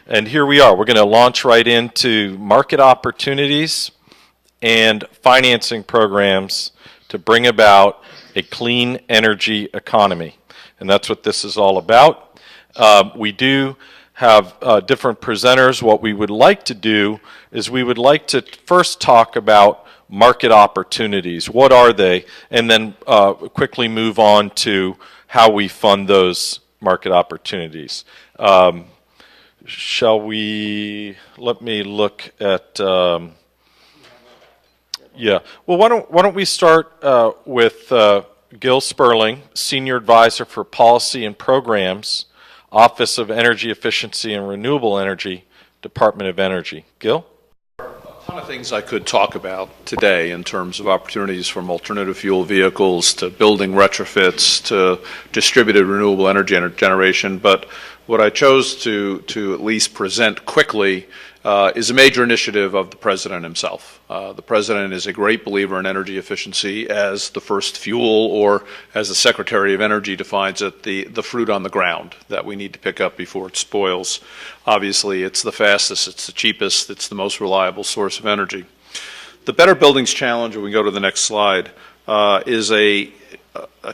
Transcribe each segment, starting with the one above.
And here we are. We're going to launch right into market opportunities and financing programs to bring about a clean energy economy. And that's what this is all about. We do have different presenters. What we would like to do is we would like to first talk about market opportunities. What are they? And then quickly move on to how we fund those market opportunities. Shall we, let me look at, yeah. Well, why don't we start with Gil Sperling, Senior Advisor for Policy and Programs, Office of Energy Efficiency and Renewable Energy, Department of Energy. Gil? A ton of things I could talk about today in terms of opportunities from alternative fuel vehicles to building retrofits to distributed renewable energy generation, but what I chose to at least present quickly is a major initiative of the President himself. The President is a great believer in energy efficiency as the first fuel, or as the Secretary of Energy defines it, the fruit on the ground that we need to pick up before it spoils. Obviously, it's the fastest, it's the cheapest, it's the most reliable source of energy. The Better Buildings Challenge, when we go to the next slide, is a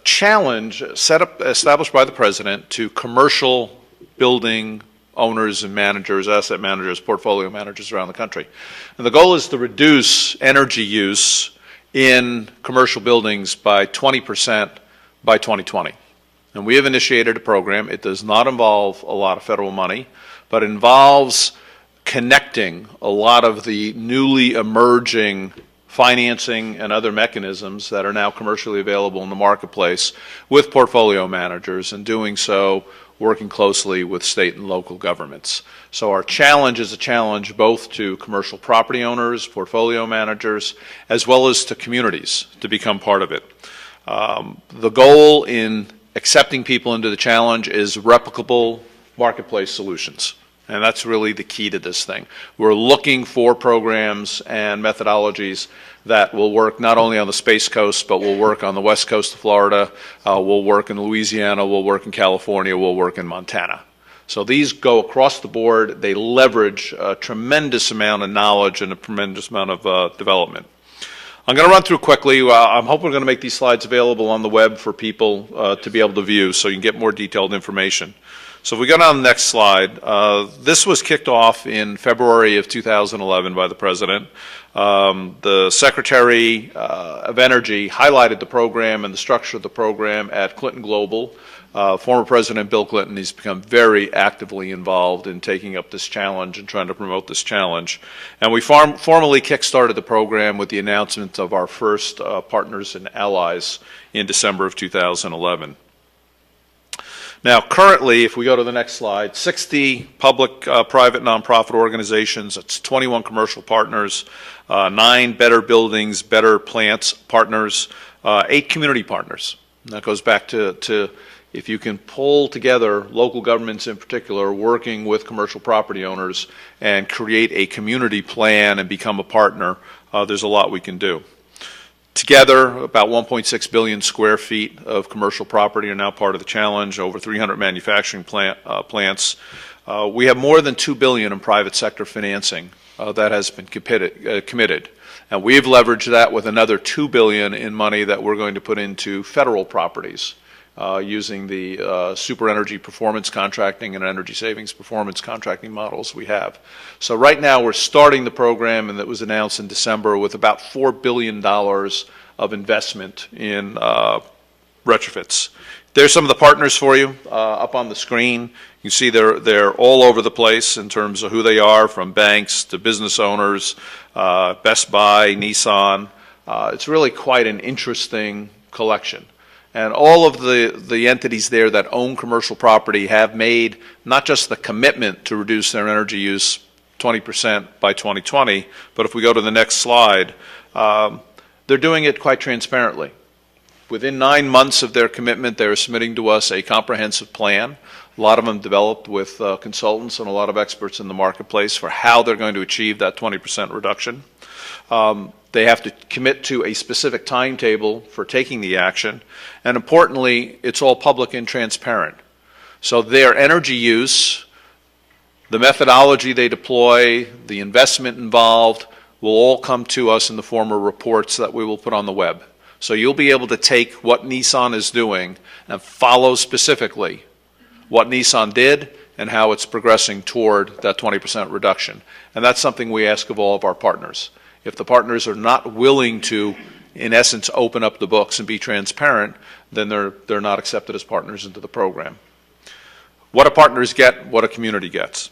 challenge established by the President to commercial building owners and managers, asset managers, portfolio managers around the country. And the goal is to reduce energy use in commercial buildings by 20% by 2020. And we have initiated a program. It does not involve a lot of federal money, but involves connecting a lot of the newly emerging financing and other mechanisms that are now commercially available in the marketplace with portfolio managers, and doing so working closely with state and local governments. So our challenge is a challenge both to commercial property owners, portfolio managers, as well as to communities to become part of it. The goal in accepting people into the challenge is replicable marketplace solutions. And that's really the key to this thing. We're looking for programs and methodologies that will work not only on the Space Coast, but will work on the west coast of Florida, will work in Louisiana, will work in California, will work in Montana. So these go across the board. They leverage a tremendous amount of knowledge and a tremendous amount of development. I'm going to run through quickly. I'm hoping we're going to make these slides available on the web for people to be able to view, so you can get more detailed information. So if we go down to the next slide, this was kicked off in February of 2011 by the President. The Secretary of Energy highlighted the program and the structure of the program at Clinton Global. Former President Bill Clinton, he's become very actively involved in taking up this challenge and trying to promote this challenge. And we formally kick-started the program with the announcement of our first partners and allies in December of 2011. Now, currently, if we go to the next slide, 60 public, private, nonprofit organizations, it's 21 commercial partners, 9 Better Buildings, Better Plants partners, 8 community partners. And that goes back to if you can pull together local governments in particular, working with commercial property owners and create a community plan and become a partner, there's a lot we can do. Together, about 1.6 billion square feet of commercial property are now part of the challenge, over 300 manufacturing plants. We have more than $2 billion in private sector financing that has been committed. And we've leveraged that with another $2 billion in money that we're going to put into federal properties using the super energy performance contracting and energy savings performance contracting models we have. So right now we're starting the program, and that was announced in December, with about $4 billion of investment in retrofits. There's some of the partners for you up on the screen. You see they're all over the place in terms of who they are, from banks to business owners, Best Buy, Nissan. It's really quite an interesting collection. And all of the entities there that own commercial property have made not just the commitment to reduce their energy use 20% by 2020, but if we go to the next slide, they're doing it quite transparently. Within 9 months of their commitment, they're submitting to us a comprehensive plan. A lot of them developed with consultants and a lot of experts in the marketplace for how they're going to achieve that 20% reduction. They have to commit to a specific timetable for taking the action. And importantly, it's all public and transparent. So their energy use The methodology they deploy, the investment involved, will all come to us in the form of reports that we will put on the web. So you'll be able to take what Nissan is doing and follow specifically what Nissan did and how it's progressing toward that 20% reduction. And that's something we ask of all of our partners. If the partners are not willing to, in essence, open up the books and be transparent, then they're not accepted as partners into the program. What do partners get? What a community gets?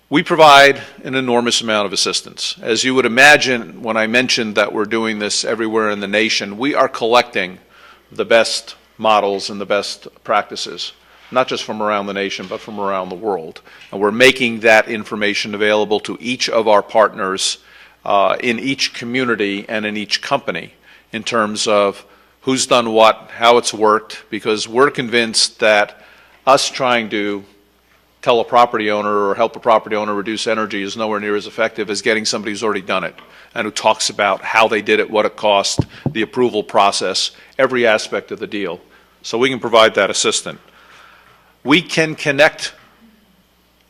We provide an enormous amount of assistance. As you would imagine, when I mentioned that we're doing this everywhere in the nation, we are collecting the best models and the best practices, not just from around the nation, but from around the world. And we're making that information available to each of our partners in each community and in each company in terms of who's done what, how it's worked, because we're convinced that us trying to tell a property owner or help a property owner reduce energy is nowhere near as effective as getting somebody who's already done it and who talks about how they did it, what it cost, the approval process, every aspect of the deal. So we can provide that assistance. We can connect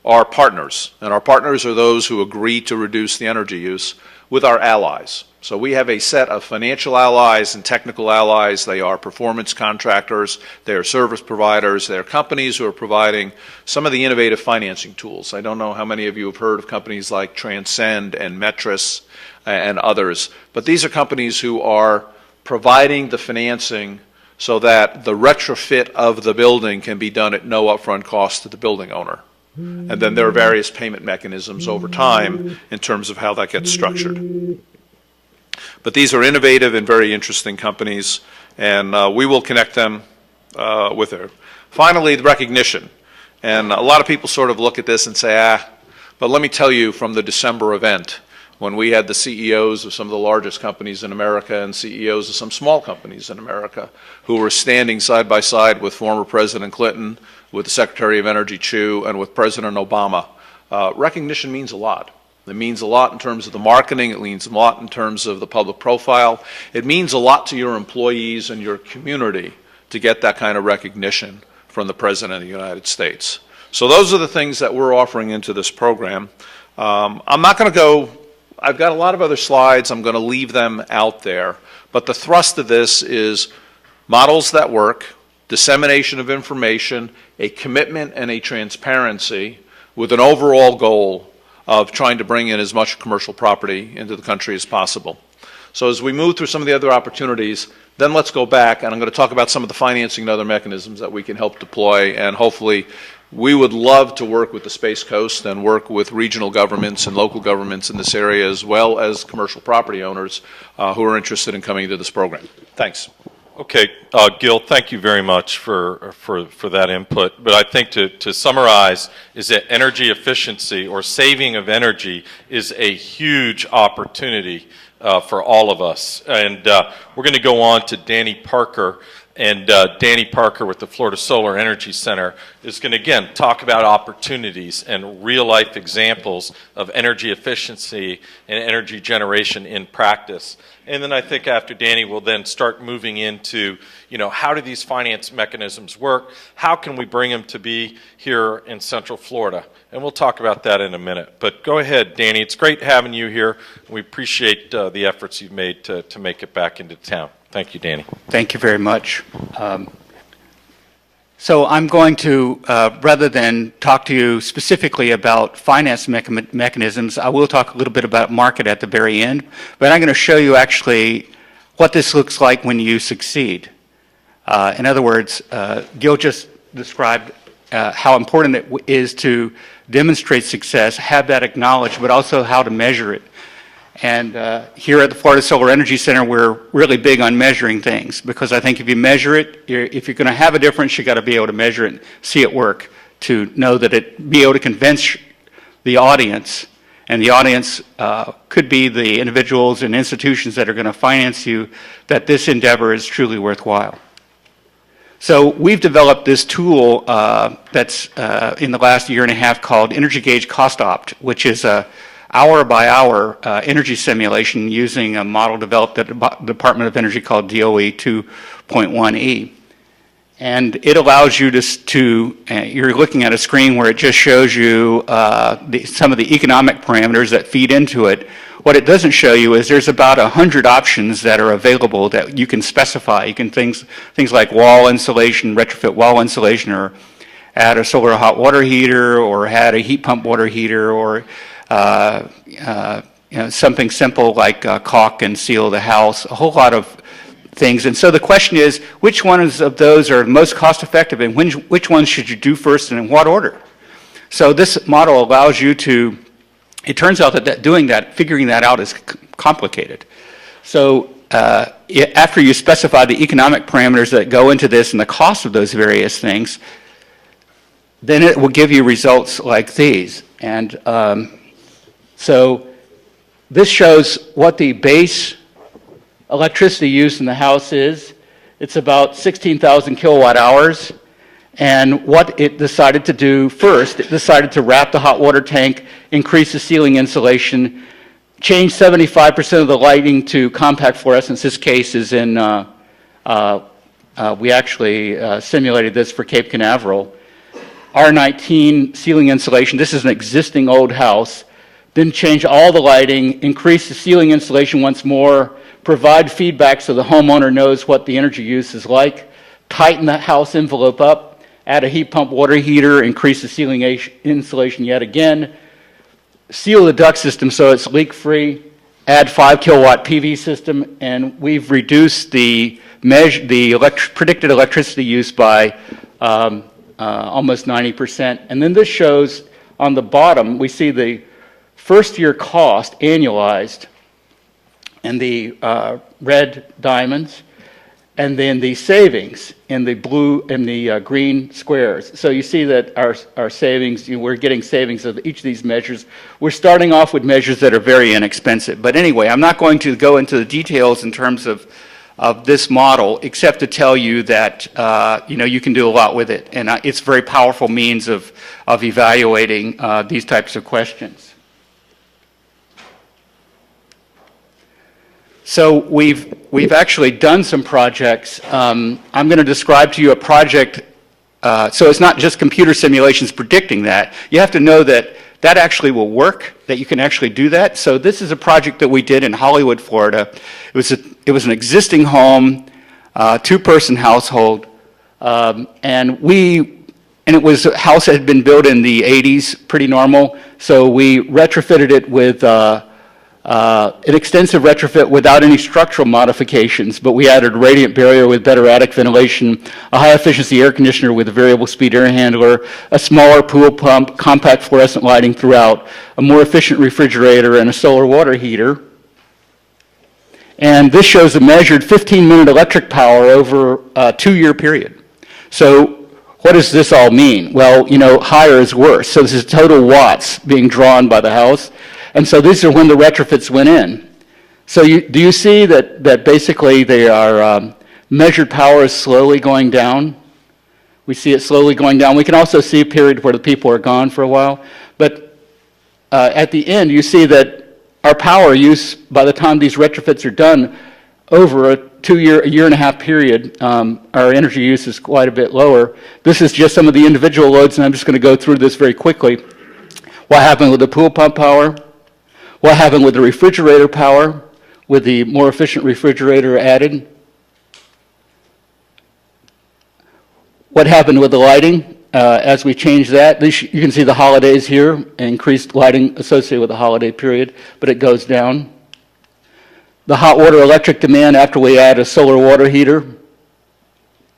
our partners, and our partners are those who agree to reduce the energy use, with our allies. So we have a set of financial allies and technical allies. They are performance contractors, they are service providers, they are companies who are providing some of the innovative financing tools. I don't know how many of you have heard of companies like Transcend and Metris and others, but these are companies who are providing the financing so that the retrofit of the building can be done at no upfront cost to the building owner. And then there are various payment mechanisms over time in terms of how that gets structured. But these are innovative and very interesting companies, and we will connect them with her. Finally, the recognition. And a lot of people sort of look at this and say, but let me tell you from the December event, when we had the CEOs of some of the largest companies in America and CEOs of some small companies in America who were standing side by side with former President Clinton, with the Secretary of Energy Chu, and with President Obama. Recognition means a lot. It means a lot in terms of the marketing. It means a lot in terms of the public profile. It means a lot to your employees and your community to get that kind of recognition from the President of the United States. So those are the things that we're offering into this program. I'm not going to go, I've got a lot of other slides. I'm going to leave them out there. But the thrust of this is models that work, dissemination of information, a commitment and a transparency with an overall goal of trying to bring in as much commercial property into the country as possible. So as we move through some of the other opportunities, then let's go back, and I'm going to talk about some of the financing and other mechanisms that we can help deploy, and hopefully we would love to work with the Space Coast and work with regional governments and local governments in this area, as well as commercial property owners who are interested in coming into this program. Thanks. Okay, Gil, thank you very much for that input. But I think to summarize is that energy efficiency or saving of energy is a huge opportunity for all of us. And we're going to go on to Danny Parker. And Danny Parker with the Florida Solar Energy Center is going to, again, talk about opportunities and real-life examples of energy efficiency and energy generation in practice. And then I think after Danny, we'll then start moving into, how do these finance mechanisms work? How can we bring them to be here in Central Florida? And we'll talk about that in a minute. But go ahead, Danny. It's great having you here. We appreciate the efforts you've made to make it back into town. Thank you, Danny. Thank you very much. So I'm going to, rather than talk to you specifically about finance mechanisms, I will talk a little bit about market at the very end, but I'm going to show you actually what this looks like when you succeed. In other words, Gil just described how important it is to demonstrate success, have that acknowledged, but also how to measure it. And here at the Florida Solar Energy Center, we're really big on measuring things, because I think if you measure it, if you're going to have a difference, you've got to be able to measure it and see it work to know that be able to convince the audience, and the audience could be the individuals and institutions that are going to finance you, that this endeavor is truly worthwhile. So we've developed this tool that's in the last year and a half called Energy Gauge Cost Opt, which is a hour-by-hour energy simulation using a model developed at the Department of Energy called DOE 2.1e. And it allows you you're looking at a screen where it just shows you some of the economic parameters that feed into it. What it doesn't show you is there's about 100 options that are available that you can specify. You can things like wall insulation, retrofit wall insulation, or add a solar hot water heater, or add a heat pump water heater, or something simple like caulk and seal the house. A whole lot of things. And so the question is, which ones of those are most cost effective, and which ones should you do first and in what order? So this model allows you to, it turns out that figuring that out is complicated. So after you specify the economic parameters that go into this and the cost of those various things, then it will give you results like these. And so this shows what the base electricity use in the house is. It's about 16,000 kilowatt hours. And what it decided to do first, it decided to wrap the hot water tank, increase the ceiling insulation, change 75% of the lighting to compact fluorescence. This case is in, we actually simulated this for Cape Canaveral. R19 ceiling insulation, this is an existing old house. Then change all the lighting, increase the ceiling insulation once more, provide feedback so the homeowner knows what the energy use is like, tighten the house envelope up, add a heat pump water heater, increase the ceiling insulation yet again, seal the duct system so it's leak-free, add 5 kilowatt PV system, and we've reduced the predicted electricity use by almost 90%. And then this shows on the bottom, we see the first year cost annualized in the red diamonds, and then the savings in the blue and the green squares. So you see that our savings, we're getting savings of each of these measures. We're starting off with measures that are very inexpensive. But anyway, I'm not going to go into the details in terms of this model, except to tell you that you can do a lot with it, and it's a very powerful means of evaluating these types of questions. So we've actually done some projects. I'm going to describe to you a project. So it's not just computer simulations predicting that. You have to know that that actually will work, that you can actually do that. So this is a project that we did in Hollywood, Florida. It was an existing home, 2-person household, and it was a house that had been built in the 80s, pretty normal. So we retrofitted it with an extensive retrofit without any structural modifications, but we added a radiant barrier with better attic ventilation, a high-efficiency air conditioner with a variable speed air handler, a smaller pool pump, compact fluorescent lighting throughout, a more efficient refrigerator, and a solar water heater. And this shows a measured 15-minute electric power over a 2-year period. So what does this all mean? Well, higher is worse. So this is total watts being drawn by the house. And so these are when the retrofits went in. So do you see that basically they are measured power is slowly going down? We see it slowly going down. We can also see a period where the people are gone for a while. But at the end, you see that our power use, by the time these retrofits are done, over a year and a half period, our energy use is quite a bit lower. This is just some of the individual loads, and I'm just going to go through this very quickly. What happened with the pool pump power? What happened with the refrigerator power, with the more efficient refrigerator added? What happened with the lighting as we changed that? You can see the holidays here, increased lighting associated with the holiday period, but it goes down. The hot water electric demand after we add a solar water heater. You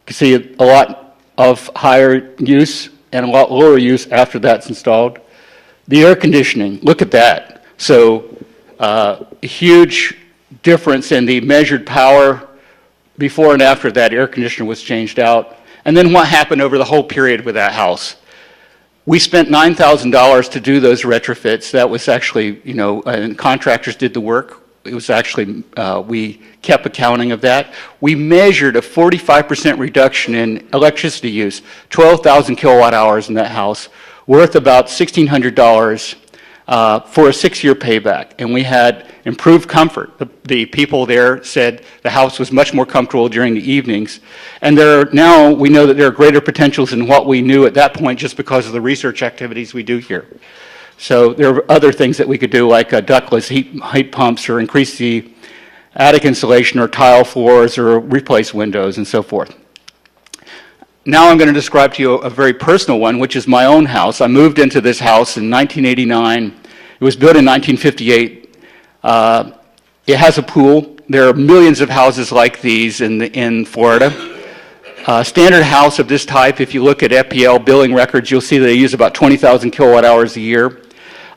can see a lot of higher use and a lot lower use after that's installed. The air conditioning, look at that. So a huge difference in the measured power before and after that air conditioner was changed out. And then what happened over the whole period with that house? We spent $9,000 to do those retrofits. That was actually, and contractors did the work. It was actually, we kept accounting of that. We measured a 45% reduction in electricity use, 12,000 kilowatt hours in that house, worth about $1,600. for a 6-year payback. And we had improved comfort. The people there said the house was much more comfortable during the evenings. And now we know that there are greater potentials than what we knew at that point just because of the research activities we do here. So there are other things that we could do, like ductless heat pumps, or increase the attic insulation, or tile floors, or replace windows, and so forth. Now I'm going to describe to you a very personal one, which is my own house. I moved into this house in 1989. It was built in 1958. It has a pool. There are millions of houses like these in Florida. Standard house of this type, if you look at FPL billing records, you'll see that they use about 20,000 kilowatt hours a year.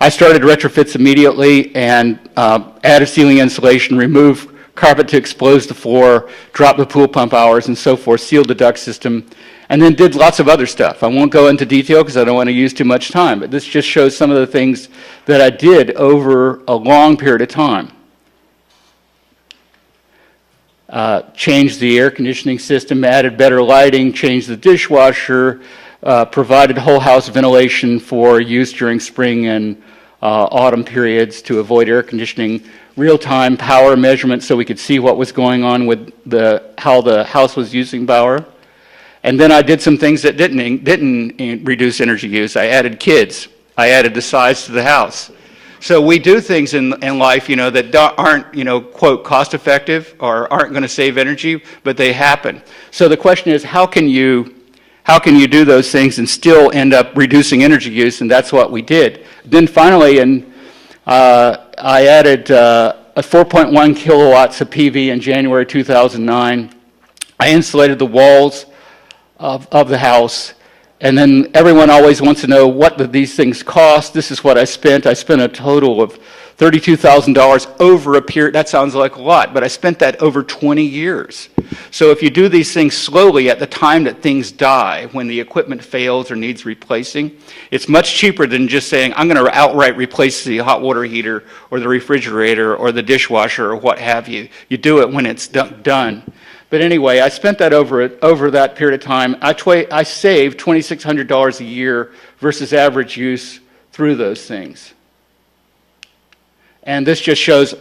I started retrofits immediately and added ceiling insulation, removed carpet to expose the floor, dropped the pool pump hours, and so forth, sealed the duct system, and then did lots of other stuff. I won't go into detail because I don't want to use too much time, but this just shows some of the things that I did over a long period of time. Changed the air conditioning system, added better lighting, changed the dishwasher, provided whole house ventilation for use during spring and autumn periods to avoid air conditioning, real-time power measurement so we could see what was going on with how the house was using power. And then I did some things that didn't reduce energy use. I added kids. I added the size to the house. So we do things in life, that aren't, quote, cost-effective or aren't going to save energy, but they happen. So the question is, how can you do those things and still end up reducing energy use? And that's what we did. Then finally, I added a 4.1 kilowatts of PV in January 2009. I insulated the walls of the house. And then everyone always wants to know, what did these things cost? This is what I spent. I spent a total of $32,000 over a period. That sounds like a lot, but I spent that over 20 years. So if you do these things slowly at the time that things die, when the equipment fails or needs replacing, it's much cheaper than just saying, I'm going to outright replace the hot water heater or the refrigerator or the dishwasher or what have you. You do it when it's done. But anyway, I spent that over that period of time. I saved $2,600 a year versus average use through those things. And this just shows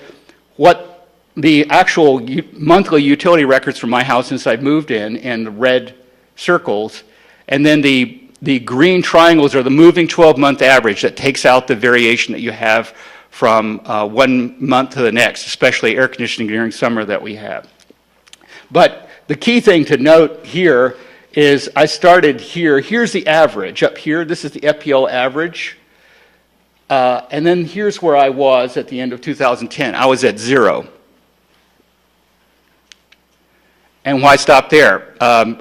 what the actual monthly utility records for my house since I moved in the red circles. And then the green triangles are the moving 12-month average that takes out the variation that you have from 1 month to the next, especially air conditioning during summer that we have. But the key thing to note here is I started here. Here's the average up here. This is the FPL average. And then here's where I was at the end of 2010. I was at 0. And why stop there? Last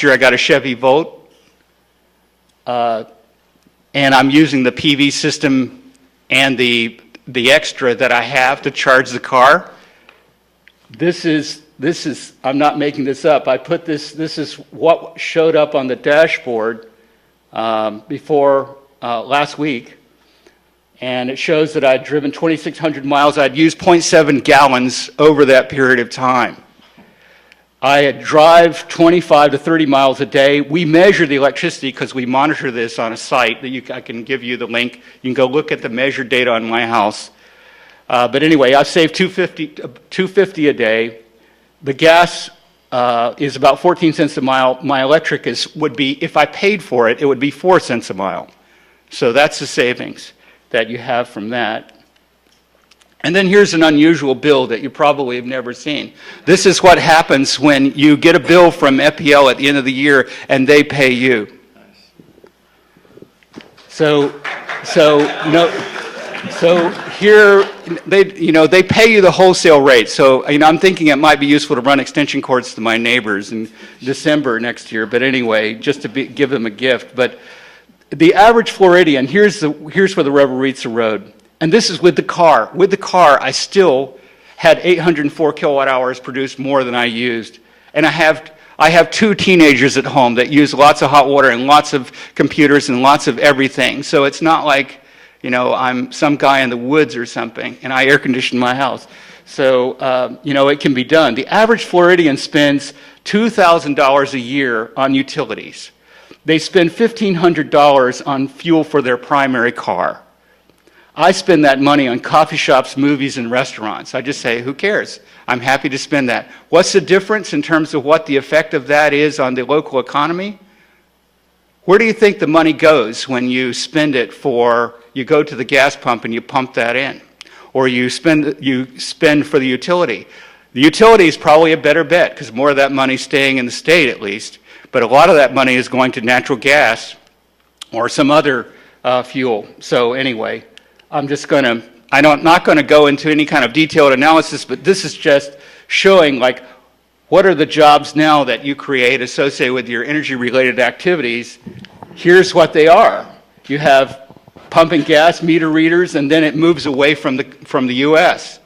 year I got a Chevy Volt. And I'm using the PV system and the extra that I have to charge the car. This is, I'm not making this up. I put this is what showed up on the dashboard before last week. And it shows that I'd driven 2,600 miles. I'd used 0.7 gallons over that period of time. I drive 25 to 30 miles a day. We measure the electricity because we monitor this on a site that I can give you the link. You can go look at the measured data on my house. But anyway, I've saved $2.50 a day. The gas is about 14 cents a mile. My electric would be, if I paid for it, it would be 4 cents a mile. So that's the savings that you have from that. And then here's an unusual bill that you probably have never seen. This is what happens when you get a bill from FPL at the end of the year and they pay you. So here, they pay you the wholesale rate. So, I'm thinking it might be useful to run extension cords to my neighbors in December next year. But anyway, just to give them a gift. But the average Floridian, here's where the rubber meets the road. And this is with the car. With the car, I still had 804 kilowatt hours produced more than I used. And I have 2 teenagers at home that use lots of hot water and lots of computers and lots of everything. So it's not like, I'm some guy in the woods or something, and I air condition my house. So, it can be done. The average Floridian spends $2,000 a year on utilities. They spend $1,500 on fuel for their primary car. I spend that money on coffee shops, movies, and restaurants. I just say, who cares? I'm happy to spend that. What's the difference in terms of what the effect of that is on the local economy? Where do you think the money goes when you spend it for, you go to the gas pump and you pump that in? Or you spend for the utility? The utility is probably a better bet because more of that money is staying in the state at least. But a lot of that money is going to natural gas or some other fuel. So anyway, I'm not going to go into any kind of detailed analysis, but this is just showing like what are the jobs now that you create associated with your energy-related activities. Here's what they are. You have pumping gas, meter readers, and then it moves away from the U.S.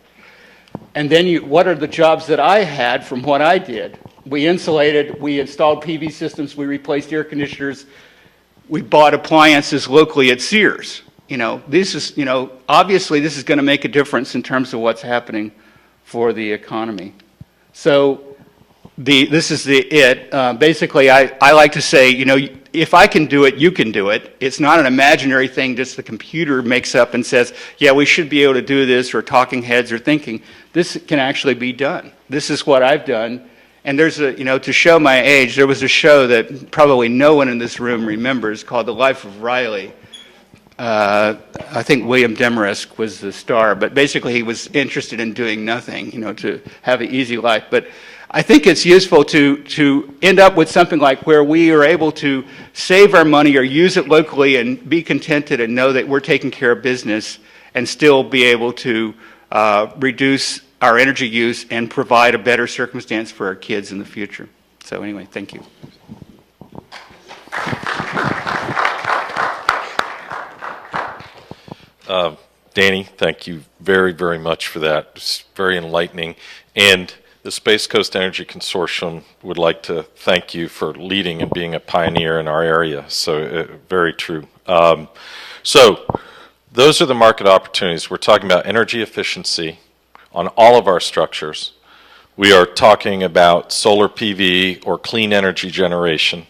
And then what are the jobs that I had from what I did? We insulated, we installed PV systems, we replaced air conditioners, we bought appliances locally at Sears. This is, obviously this is going to make a difference in terms of what's happening for the economy. So this is it. Basically, I like to say, if I can do it, you can do it. It's not an imaginary thing just the computer makes up and says, yeah, we should be able to do this, or talking heads are thinking. This can actually be done. This is what I've done. And there's to show my age, there was a show that probably no one in this room remembers called The Life of Riley. I think William Demarest was the star, but basically he was interested in doing nothing, to have an easy life. But I think it's useful to end up with something like where we are able to save our money or use it locally and be contented and know that we're taking care of business and still be able to reduce our energy use and provide a better circumstance for our kids in the future. So anyway, thank you. Danny, thank you very, very much for that. It's very enlightening. And the Space Coast Energy Consortium would like to thank you for leading and being a pioneer in our area. So very true. So those are the market opportunities. We're talking about energy efficiency on all of our structures. We are talking about solar PV or clean energy generation.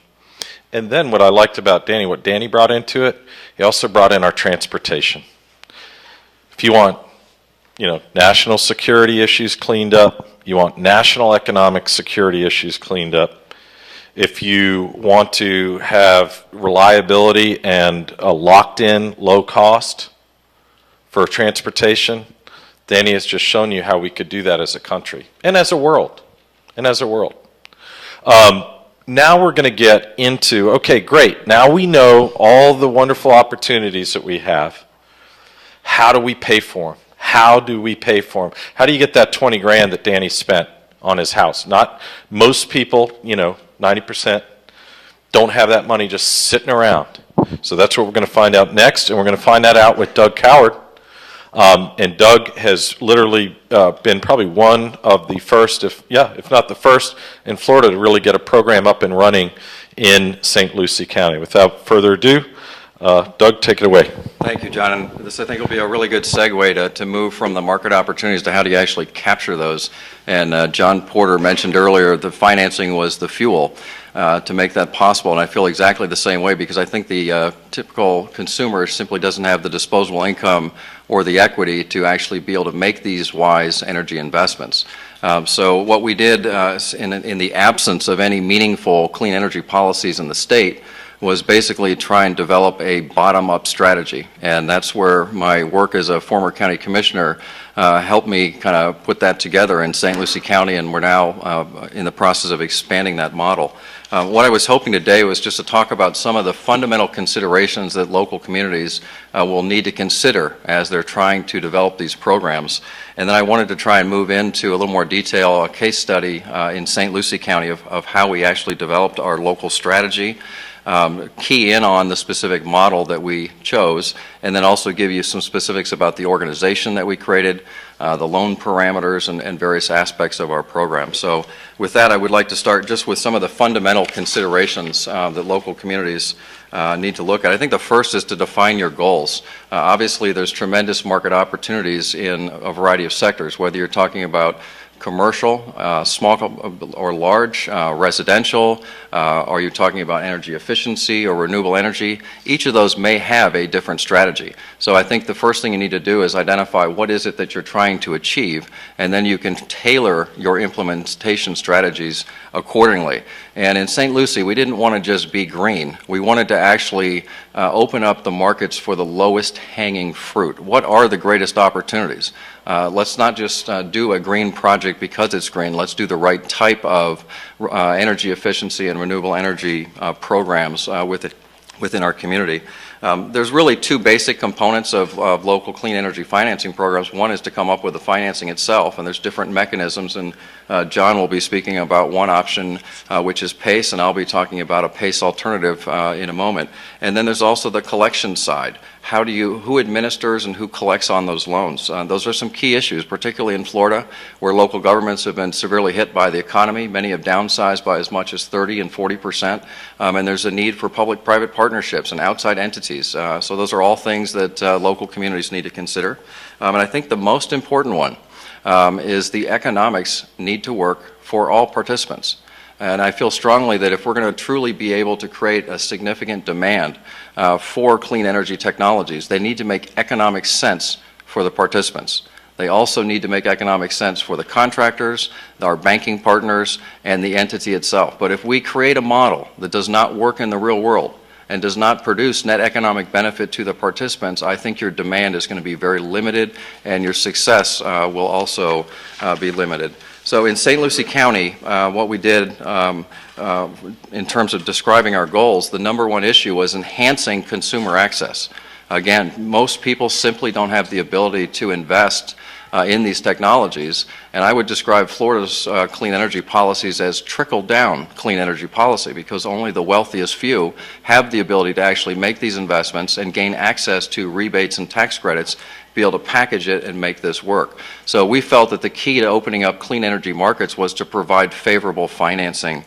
And then what I liked about Danny, what Danny brought into it, he also brought in our transportation. If you want, national security issues cleaned up, you want national economic security issues cleaned up, if you want to have reliability and a locked-in low cost for transportation, Danny has just shown you how we could do that as a country and as a world. Now we're going to get into, okay, great. Now we know all the wonderful opportunities that we have. How do we pay for them? How do we pay for them? How do you get that 20 grand that Danny spent on his house? Not most people, 90% don't have that money just sitting around. So that's what we're going to find out next, and we're going to find that out with Doug Coward. And Doug has literally been probably one of the first, if not the first, in Florida to really get a program up and running in St. Lucie County. Without further ado, Doug, take it away. Thank you, John. And this, I think, will be a really good segue to move from the market opportunities to how do you actually capture those. And John Porter mentioned earlier the financing was the fuel to make that possible. And I feel exactly the same way because I think the typical consumer simply doesn't have the disposable income or the equity to actually be able to make these wise energy investments. So what we did in the absence of any meaningful clean energy policies in the state was basically try and develop a bottom-up strategy. And that's where my work as a former county commissioner helped me kind of put that together in St. Lucie County, and we're now in the process of expanding that model. What I was hoping today was just to talk about some of the fundamental considerations that local communities will need to consider as they're trying to develop these programs. And then I wanted to try and move into a little more detail, a case study in St. Lucie County of how we actually developed our local strategy, key in on the specific model that we chose, and then also give you some specifics about the organization that we created, the loan parameters, and various aspects of our program. So with that, I would like to start just with some of the fundamental considerations that local communities need to look at. I think the first is to define your goals. Obviously, there's tremendous market opportunities in a variety of sectors, whether you're talking about commercial, small or large, residential? Are you talking about energy efficiency or renewable energy? Each of those may have a different strategy. So I think the first thing you need to do is identify what is it that you're trying to achieve, and then you can tailor your implementation strategies accordingly. And in St. Lucie, we didn't want to just be green. We wanted to actually open up the markets for the lowest hanging fruit. What are the greatest opportunities? Let's not just do a green project because it's green. Let's do the right type of energy efficiency and renewable energy programs within our community. There's really two basic components of local clean energy financing programs. One is to come up with the financing itself, and there's different mechanisms, and John will be speaking about one option, which is PACE, and I'll be talking about a PACE alternative in a moment. And then there's also the collection side. Who administers and who collects on those loans? Those are some key issues, particularly in Florida, where local governments have been severely hit by the economy. Many have downsized by as much as 30 and 40%, and there's a need for public-private partnerships and outside entities. So those are all things that local communities need to consider. And I think the most important one is the economics need to work for all participants. And I feel strongly that if we're going to truly be able to create a significant demand for clean energy technologies, they need to make economic sense for the participants. They also need to make economic sense for the contractors, our banking partners, and the entity itself. But if we create a model that does not work in the real world and does not produce net economic benefit to the participants, I think your demand is going to be very limited, and your success will also be limited. So in St. Lucie County, what we did in terms of describing our goals, the number one issue was enhancing consumer access. Again, most people simply don't have the ability to invest in these technologies, and I would describe Florida's clean energy policies as trickle-down clean energy policy, because only the wealthiest few have the ability to actually make these investments and gain access to rebates and tax credits, be able to package it and make this work. So we felt that the key to opening up clean energy markets was to provide favorable financing.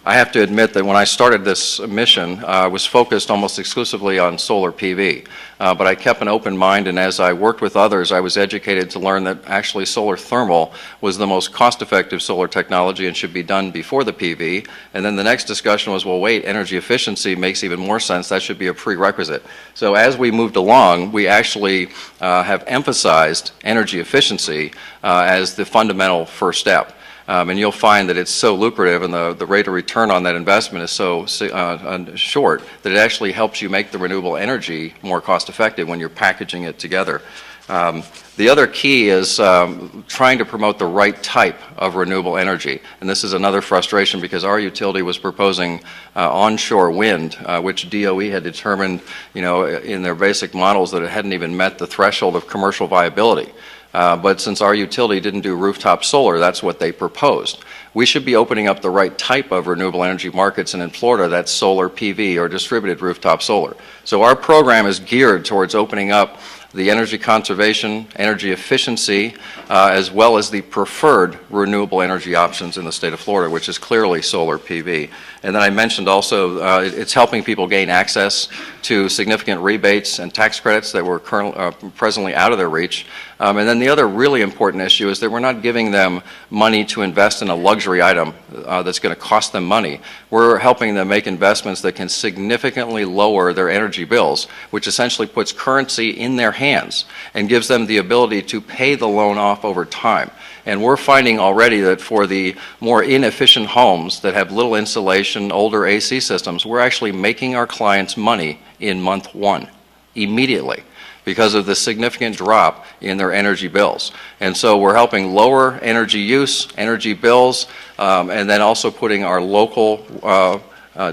I have to admit that when I started this mission, I was focused almost exclusively on solar PV, but I kept an open mind, and as I worked with others, I was educated to learn that actually solar thermal was the most cost-effective solar technology and should be done before the PV. And then the next discussion was, well, wait, energy efficiency makes even more sense. That should be a prerequisite. So as we moved along, we actually have emphasized energy efficiency as the fundamental first step. And you'll find that it's so lucrative, and the rate of return on that investment is so short that it actually helps you make the renewable energy more cost effective when you're packaging it together. The other key is trying to promote the right type of renewable energy. And this is another frustration, because our utility was proposing onshore wind, which DOE had determined, in their basic models that it hadn't even met the threshold of commercial viability. But since our utility didn't do rooftop solar, that's what they proposed. We should be opening up the right type of renewable energy markets, and in Florida, that's solar PV or distributed rooftop solar. So our program is geared towards opening up the energy conservation, energy efficiency, as well as the preferred renewable energy options in the state of Florida, which is clearly solar PV. And then I mentioned also it's helping people gain access to significant rebates and tax credits that were presently out of their reach. And then the other really important issue is that we're not giving them money to invest in a luxury item that's going to cost them money. We're helping them make investments that can significantly lower their energy bills, which essentially puts currency in their hands and gives them the ability to pay the loan off over time. And we're finding already that for the more inefficient homes that have little insulation, older AC systems, we're actually making our clients money in month one, immediately, because of the significant drop in their energy bills. And so we're helping lower energy use, energy bills, and then also putting our local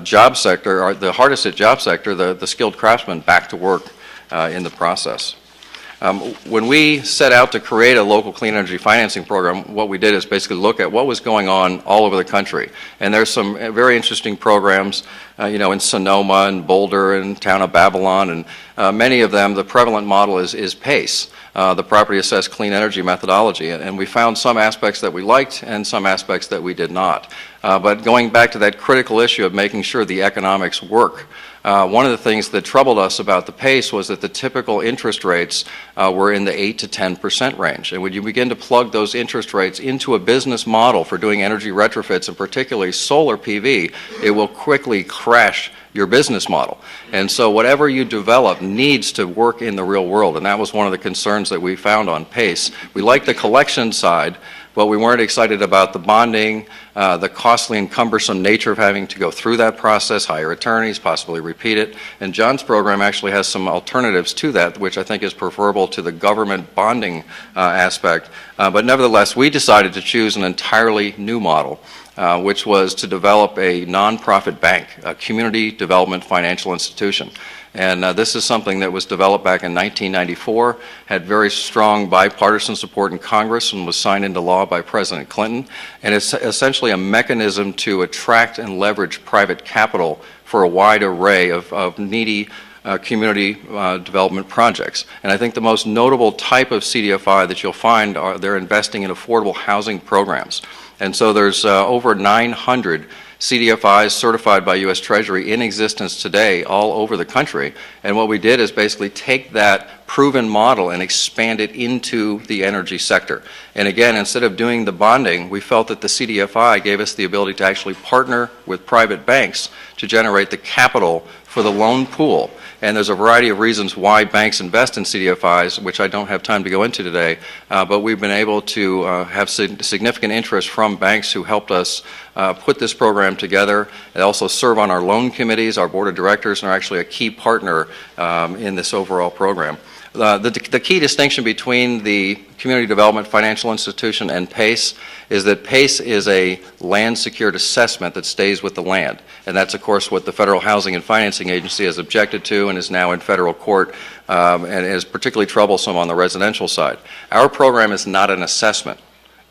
job sector, the hardest hit job sector, the skilled craftsmen, back to work in the process. When we set out to create a local clean energy financing program, what we did is basically look at what was going on all over the country. And there's some very interesting programs, in Sonoma and Boulder and town of Babylon, and many of them, the prevalent model is PACE, the Property Assessed Clean Energy Methodology. And we found some aspects that we liked and some aspects that we did not. But going back to that critical issue of making sure the economics work, One of the things that troubled us about the PACE was that the typical interest rates were in the 8 to 10% range. And when you begin to plug those interest rates into a business model for doing energy retrofits, and particularly solar PV, it will quickly crash your business model. And so whatever you develop needs to work in the real world, and that was one of the concerns that we found on PACE. We like the collection side, but we weren't excited about the bonding, the costly and cumbersome nature of having to go through that process, hire attorneys, possibly repeat it. And John's program actually has some alternatives to that, which I think is preferable to the government bonding aspect. But nevertheless, we decided to choose an entirely new model, which was to develop a nonprofit bank, a community development financial institution. And this is something that was developed back in 1994, had very strong bipartisan support in Congress, and was signed into law by President Clinton. And it's essentially a mechanism to attract and leverage private capital for a wide array of needy community development projects. And I think the most notable type of CDFI that you'll find are they're investing in affordable housing programs. And so there's over 900 CDFIs certified by U.S. Treasury in existence today all over the country. And what we did is basically take that proven model and expand it into the energy sector. And again, instead of doing the bonding, we felt that the CDFI gave us the ability to actually partner with private banks to generate the capital for the loan pool. And there's a variety of reasons why banks invest in CDFIs, which I don't have time to go into today, but we've been able to have significant interest from banks who helped us put this program together. They also serve on our loan committees, our board of directors, and are actually a key partner in this overall program. The key distinction between the Community Development Financial Institution and PACE is that PACE is a land-secured assessment that stays with the land. And that's, of course, what the Federal Housing and Financing Agency has objected to and is now in federal court and is particularly troublesome on the residential side. Our program is not an assessment.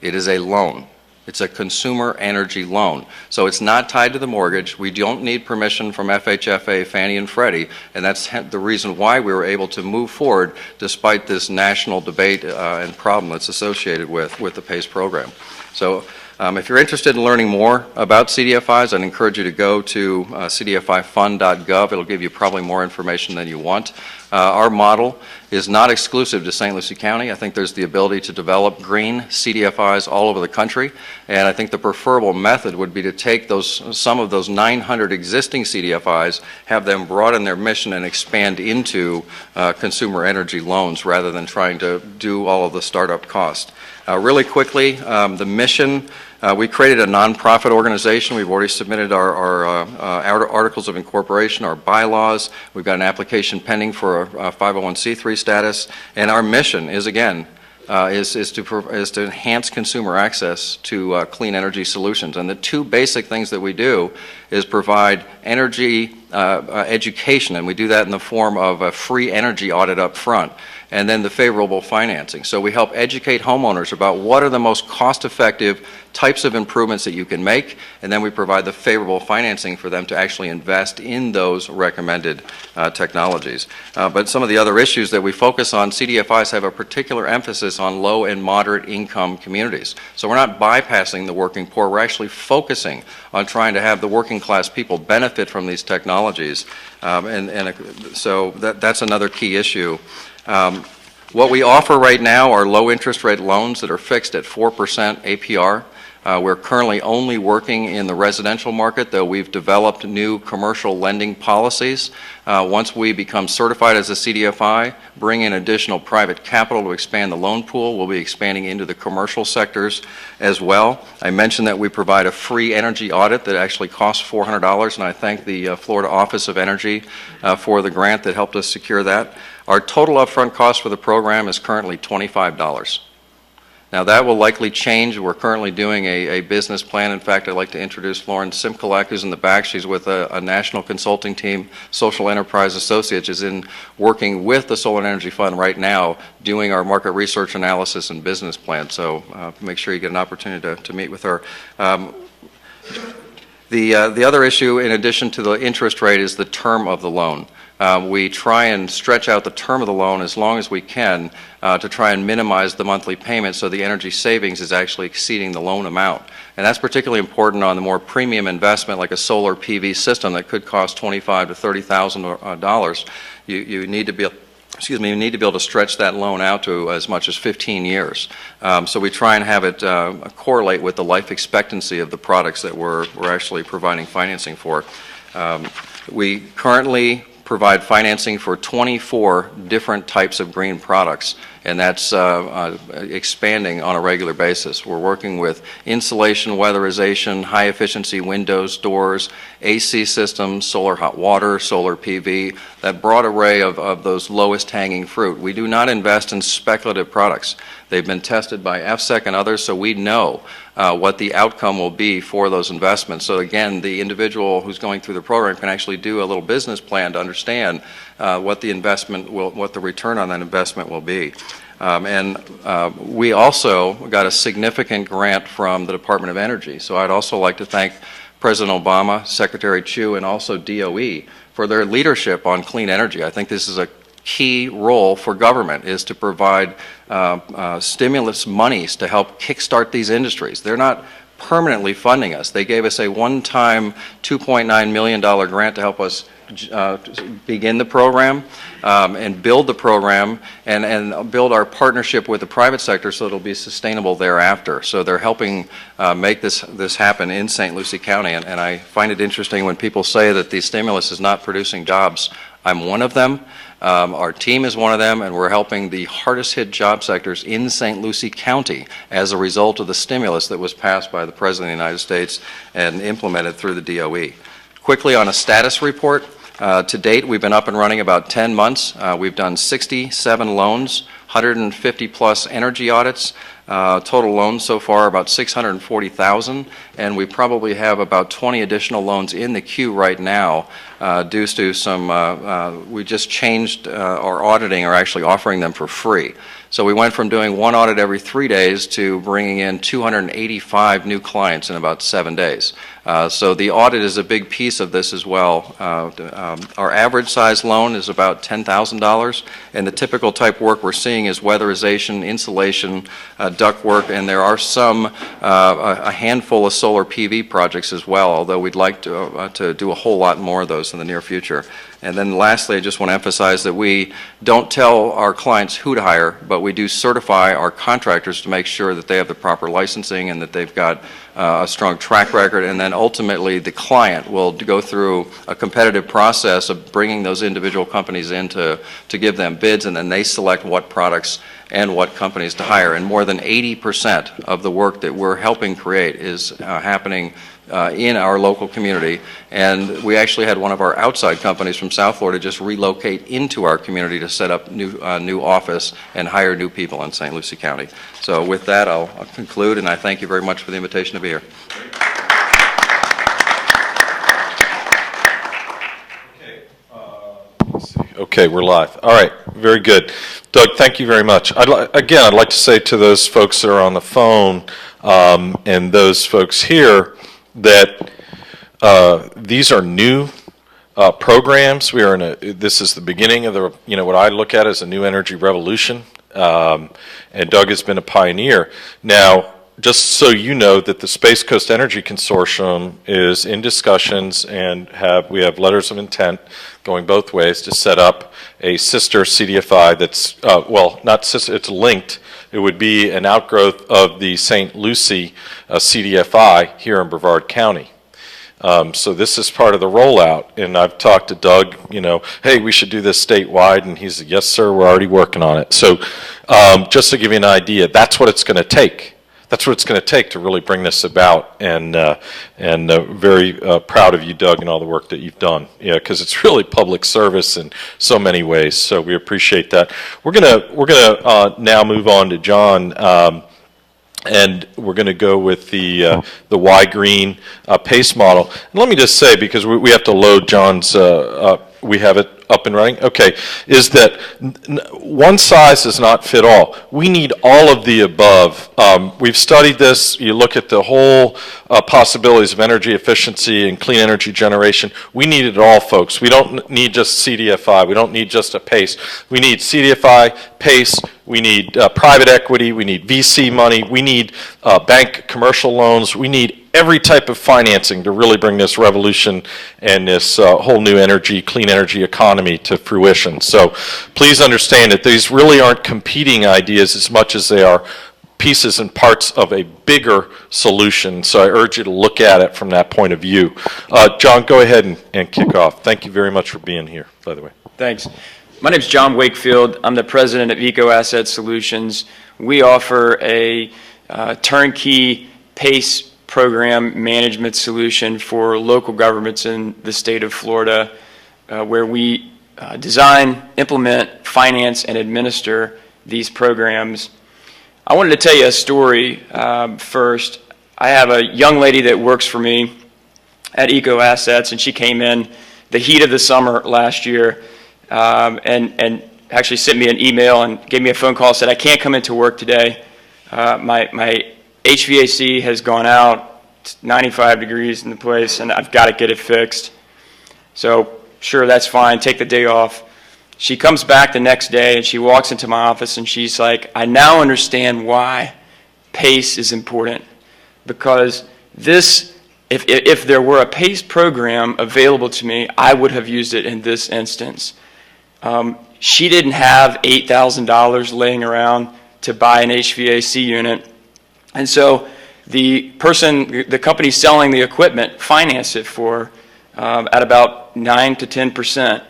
It is a loan. It's a consumer energy loan. So it's not tied to the mortgage. We don't need permission from FHFA, Fannie and Freddie, and that's the reason why we were able to move forward despite this national debate and problem that's associated with the PACE program. So if you're interested in learning more about CDFIs, I'd encourage you to go to cdfifund.gov. It'll give you probably more information than you want. Our model is not exclusive to St. Lucie County. I think there's the ability to develop green CDFIs all over the country, and I think the preferable method would be to take some of those 900 existing CDFIs, have them broaden their mission and expand into consumer energy loans rather than trying to do all of the startup cost. Really quickly, the mission, we created a nonprofit organization. We've already submitted our articles of incorporation, our bylaws. We've got an application pending for a 501c3 status. And our mission is, again, is to enhance consumer access to clean energy solutions. And the two basic things that we do is provide energy education, and we do that in the form of a free energy audit up front, and then the favorable financing. So we help educate homeowners about what are the most cost-effective types of improvements that you can make, and then we provide the favorable financing for them to actually invest in those recommended technologies. But some of the other issues that we focus on, CDFIs have a particular emphasis on low and moderate income communities. So we're not bypassing the working poor, we're actually focusing on trying to have the working class people benefit from these technologies. So that's another key issue. What we offer right now are low interest rate loans that are fixed at 4% APR. We're currently only working in the residential market, though we've developed new commercial lending policies. Once we become certified as a CDFI, bring in additional private capital to expand the loan pool, we'll be expanding into the commercial sectors as well. I mentioned that we provide a free energy audit that actually costs $400, and I thank the Florida Office of Energy for the grant that helped us secure that. Our total upfront cost for the program is currently $25. Now that will likely change. We're currently doing a business plan. In fact, I'd like to introduce Lauren Simkolak, who's in the back. She's with a national consulting team, Social Enterprise Associates, is in working with the Solar Energy Fund right now, doing our market research analysis and business plan. So make sure you get an opportunity to meet with her. The other issue, in addition to the interest rate, is the term of the loan. we try and stretch out the term of the loan as long as we can to try and minimize the monthly payment so the energy savings is actually exceeding the loan amount. And that's particularly important on the more premium investment like a solar PV system that could cost $25,000 to $30,000. You need to be you need to be able to stretch that loan out to as much as 15 years. So we try and have it correlate with the life expectancy of the products that we're actually providing financing for. We currently provide financing for 24 different types of green products, and that's expanding on a regular basis. We're working with insulation, weatherization, high-efficiency windows, doors, AC systems, solar hot water, solar PV, that broad array of those lowest-hanging fruit. We do not invest in speculative products. They've been tested by FSEC and others, so we know what the outcome will be for those investments. So again, the individual who's going through the program can actually do a little business plan to understand what the investment will, what the return on that investment will be. We also got a significant grant from the Department of Energy. So I'd also like to thank President Obama, Secretary Chu, and also DOE for their leadership on clean energy. I think this is a key role for government, is to provide stimulus monies to help kickstart these industries. They're not permanently funding us. They gave us a one-time $2.9 million grant to help us begin the program and build the program and build our partnership with the private sector so it'll be sustainable thereafter. So they're helping make this happen in St. Lucie County, and I find it interesting when people say that the stimulus is not producing jobs. I'm one of them. Our team is one of them, and we're helping the hardest hit job sectors in St. Lucie County as a result of the stimulus that was passed by the President of the United States and implemented through the DOE. Quickly on a status report, to date we've been up and running about 10 months. We've done 67 loans, 150 plus energy audits. Total loans so far about 640,000, and we probably have about 20 additional loans in the queue right now due to some, we just changed our auditing, or actually offering them for free. So we went from doing one audit every 3 days to bringing in 285 new clients in about 7 days. So the audit is a big piece of this as well. Our average size loan is about $10,000, and the typical type work we're seeing is weatherization, insulation, duct work, and there are some, a handful of solar PV projects as well, although we'd like to do a whole lot more of those in the near future. And then lastly, I just want to emphasize that we don't tell our clients who to hire, but we do certify our contractors to make sure that they have the proper licensing and that they've got a strong track record, and then ultimately the client will go through a competitive process of bringing those individual companies in to give them bids, and then they select what products and what companies to hire. And more than 80% of the work that we're helping create is happening in our local community, and we actually had one of our outside companies from South Florida just relocate into our community to set up new office and hire new people in St. Lucie County. So with that, I'll conclude, and I thank you very much for the invitation to be here. Okay, we're live. All right, very good. Doug, thank you very much. I'd like to say to those folks that are on the phone and those folks here that these are new programs. We are this is the beginning of the, what I look at as a new energy revolution, and Doug has been a pioneer. Now, just so you know that the Space Coast Energy Consortium is in discussions, and we have letters of intent going both ways to set up a sister CDFI that's, well, not sister, it's linked. It would be an outgrowth of the St. Lucie CDFI here in Brevard County. So this is part of the rollout, and I've talked to Doug, hey, we should do this statewide, and he's like, yes, sir, we're already working on it. So just to give you an idea, that's what it's going to take. That's what it's going to take to really bring this about, and very proud of you, Doug, and all the work that you've done. Yeah, because it's really public service in so many ways. So we appreciate that. We're gonna now move on to John, and we're going to go with the Y-Green PACE model. And let me just say, because we have to load John's, we have it up and running? Okay, is that one size does not fit all. We need all of the above. We've studied this. You look at the whole possibilities of energy efficiency and clean energy generation. We need it all, folks. We don't need just CDFI. We don't need just a PACE. We need CDFI, PACE. We need private equity. We need VC money. We need bank commercial loans. We need every type of financing to really bring this revolution and this whole new energy, clean energy economy to fruition. So please understand that these really aren't competing ideas as much as they are pieces and parts of a bigger solution. So I urge you to look at it from that point of view. John, go ahead and kick off. Thank you very much for being here, by the way. Thanks. My name is John Wakefield. I'm the president of Eco Asset Solutions. We offer a turnkey PACE program management solution for local governments in the state of Florida, where we design, implement, finance, and administer these programs. I wanted to tell you a story first. I have a young lady that works for me at Eco Assets, and she came in the heat of the summer last year and actually sent me an email and gave me a phone call, said, I can't come into work today. My HVAC has gone out, it's 95 degrees in the place, and I've got to get it fixed. So, sure, that's fine, take the day off. She comes back the next day and she walks into my office and she's like, I now understand why PACE is important. Because this, if there were a PACE program available to me, I would have used it in this instance. She didn't have $8,000 laying around to buy an HVAC unit. And so the company selling the equipment financed it for at about 9 to 10%.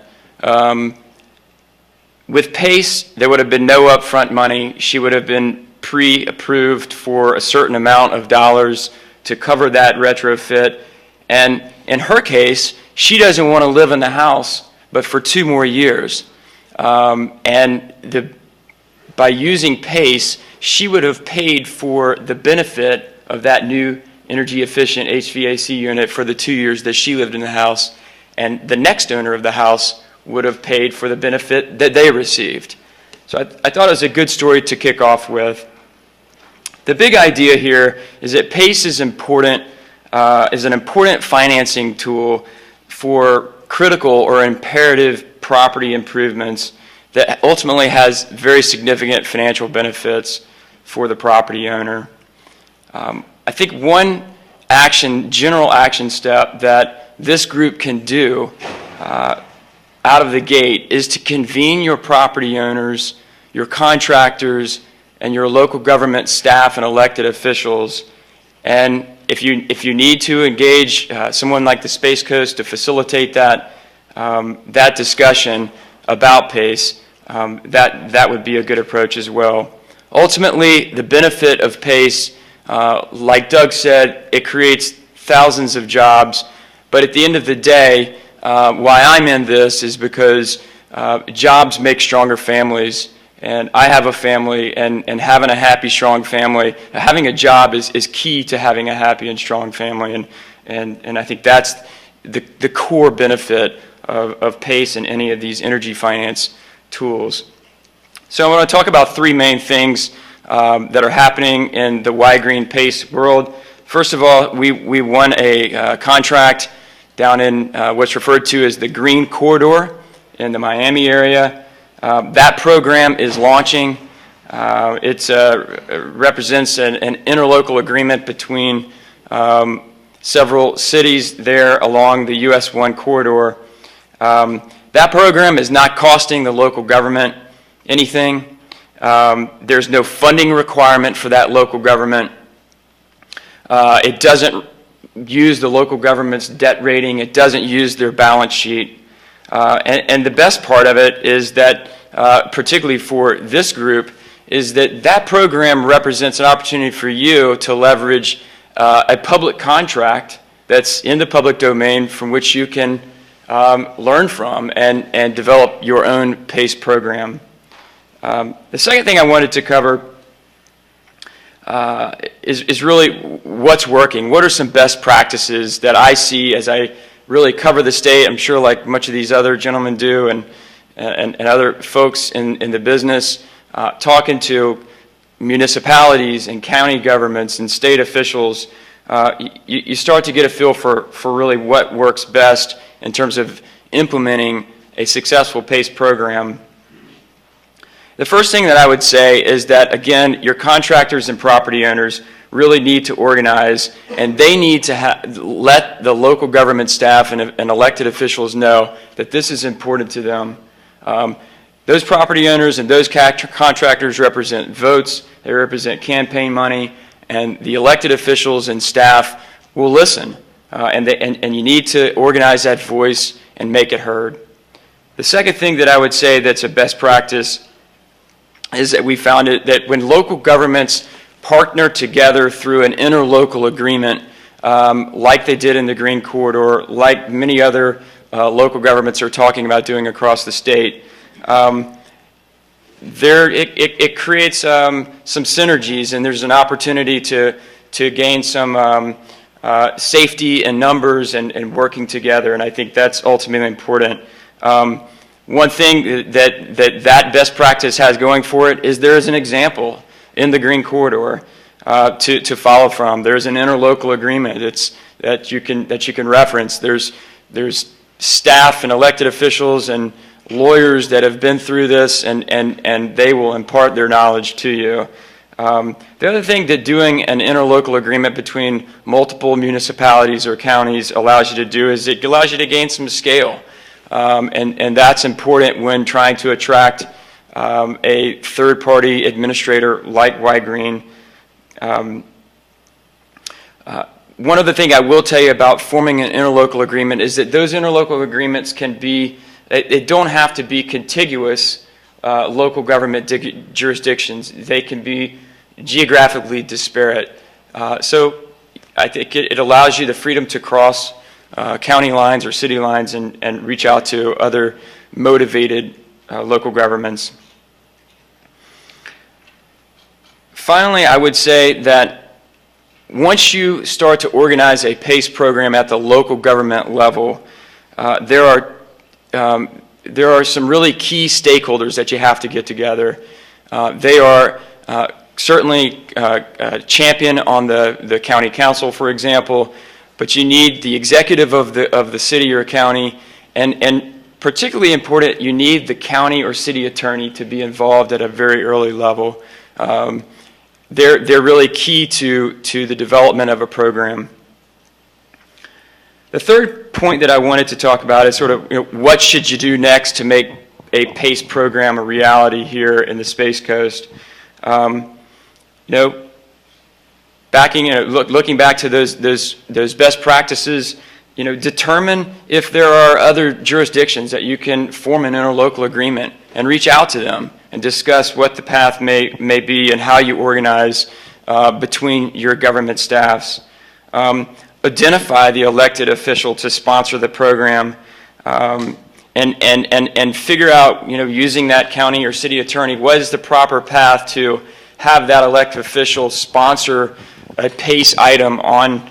With PACE, there would have been no upfront money. She would have been pre-approved for a certain amount of dollars to cover that retrofit. And in her case, she doesn't want to live in the house, but for 2 more years. By using PACE, she would have paid for the benefit of that new energy efficient HVAC unit for the 2 years that she lived in the house, and the next owner of the house would have paid for the benefit that they received. So I thought it was a good story to kick off with. The big idea here is that PACE is important, is an important financing tool for critical or imperative property improvements that ultimately has very significant financial benefits for the property owner. I think one general action step that this group can do out of the gate is to convene your property owners, your contractors, and your local government staff and elected officials. And if you need to engage someone like the Space Coast to facilitate that discussion about PACE, that would be a good approach as well. Ultimately, the benefit of PACE, like Doug said, it creates thousands of jobs, but at the end of the day, why I'm in this is because jobs make stronger families, and I have a family, and having a happy, strong family, having a job is key to having a happy and strong family, and I think that's the core benefit of PACE and any of these energy finance tools. So I want to talk about 3 main things that are happening in the Y-Green PACE world. First of all, we won a contract down in what's referred to as the Green Corridor in the Miami area. That program is launching. It represents an interlocal agreement between several cities there along the US 1 corridor. That program is not costing the local government anything. There's no funding requirement for that local government. It doesn't use the local government's debt rating. It doesn't use their balance sheet. And the best part of it is that, particularly for this group, is that program represents an opportunity for you to leverage a public contract that's in the public domain from which you can learn from and develop your own PACE program. The second thing I wanted to cover is really what's working. What are some best practices that I see as I really cover the state, I'm sure like much of these other gentlemen do, and other folks in the business, talking to municipalities and county governments and state officials, you start to get a feel for really what works best in terms of implementing a successful PACE program. The first thing that I would say is that, again, your contractors and property owners really need to organize, and they need to let the local government staff and elected officials know that this is important to them. Those property owners and those contractors represent votes, they represent campaign money, and the elected officials and staff will listen. And you need to organize that voice and make it heard. The second thing that I would say that's a best practice is that we found it that when local governments partner together through an interlocal agreement, like they did in the Green Corridor, like many other local governments are talking about doing across the state, it creates some synergies, and there's an opportunity to gain some safety in numbers and working together, and I think that's ultimately important. One thing that best practice has going for it is there is an example in the Green Corridor to follow from. There's an interlocal agreement that you can reference. There's staff and elected officials and lawyers that have been through this, and they will impart their knowledge to you. The other thing that doing an interlocal agreement between multiple municipalities or counties allows you to do is it allows you to gain some scale. And that's important when trying to attract a third-party administrator like Y-Green. One other thing I will tell you about forming an interlocal agreement is that those interlocal agreements can be, they don't have to be contiguous local government jurisdictions. They can be geographically disparate. So I think it allows you the freedom to cross county lines or city lines and reach out to other motivated local governments. Finally, I would say that once you start to organize a PACE program at the local government level, there are some really key stakeholders that you have to get together. They are certainly champion on the county council, for example, but you need the executive of the city or county, and particularly important, you need the county or city attorney to be involved at a very early level. They're really key to the development of a program. The third point that I wanted to talk about is sort of what should you do next to make a PACE program a reality here in the Space Coast. Looking back to those best practices, determine if there are other jurisdictions that you can form an interlocal agreement and reach out to them and discuss what the path may be and how you organize between your government staffs. Identify the elected official to sponsor the program, and figure out, using that county or city attorney, what is the proper path to have that elected official sponsor a PACE item on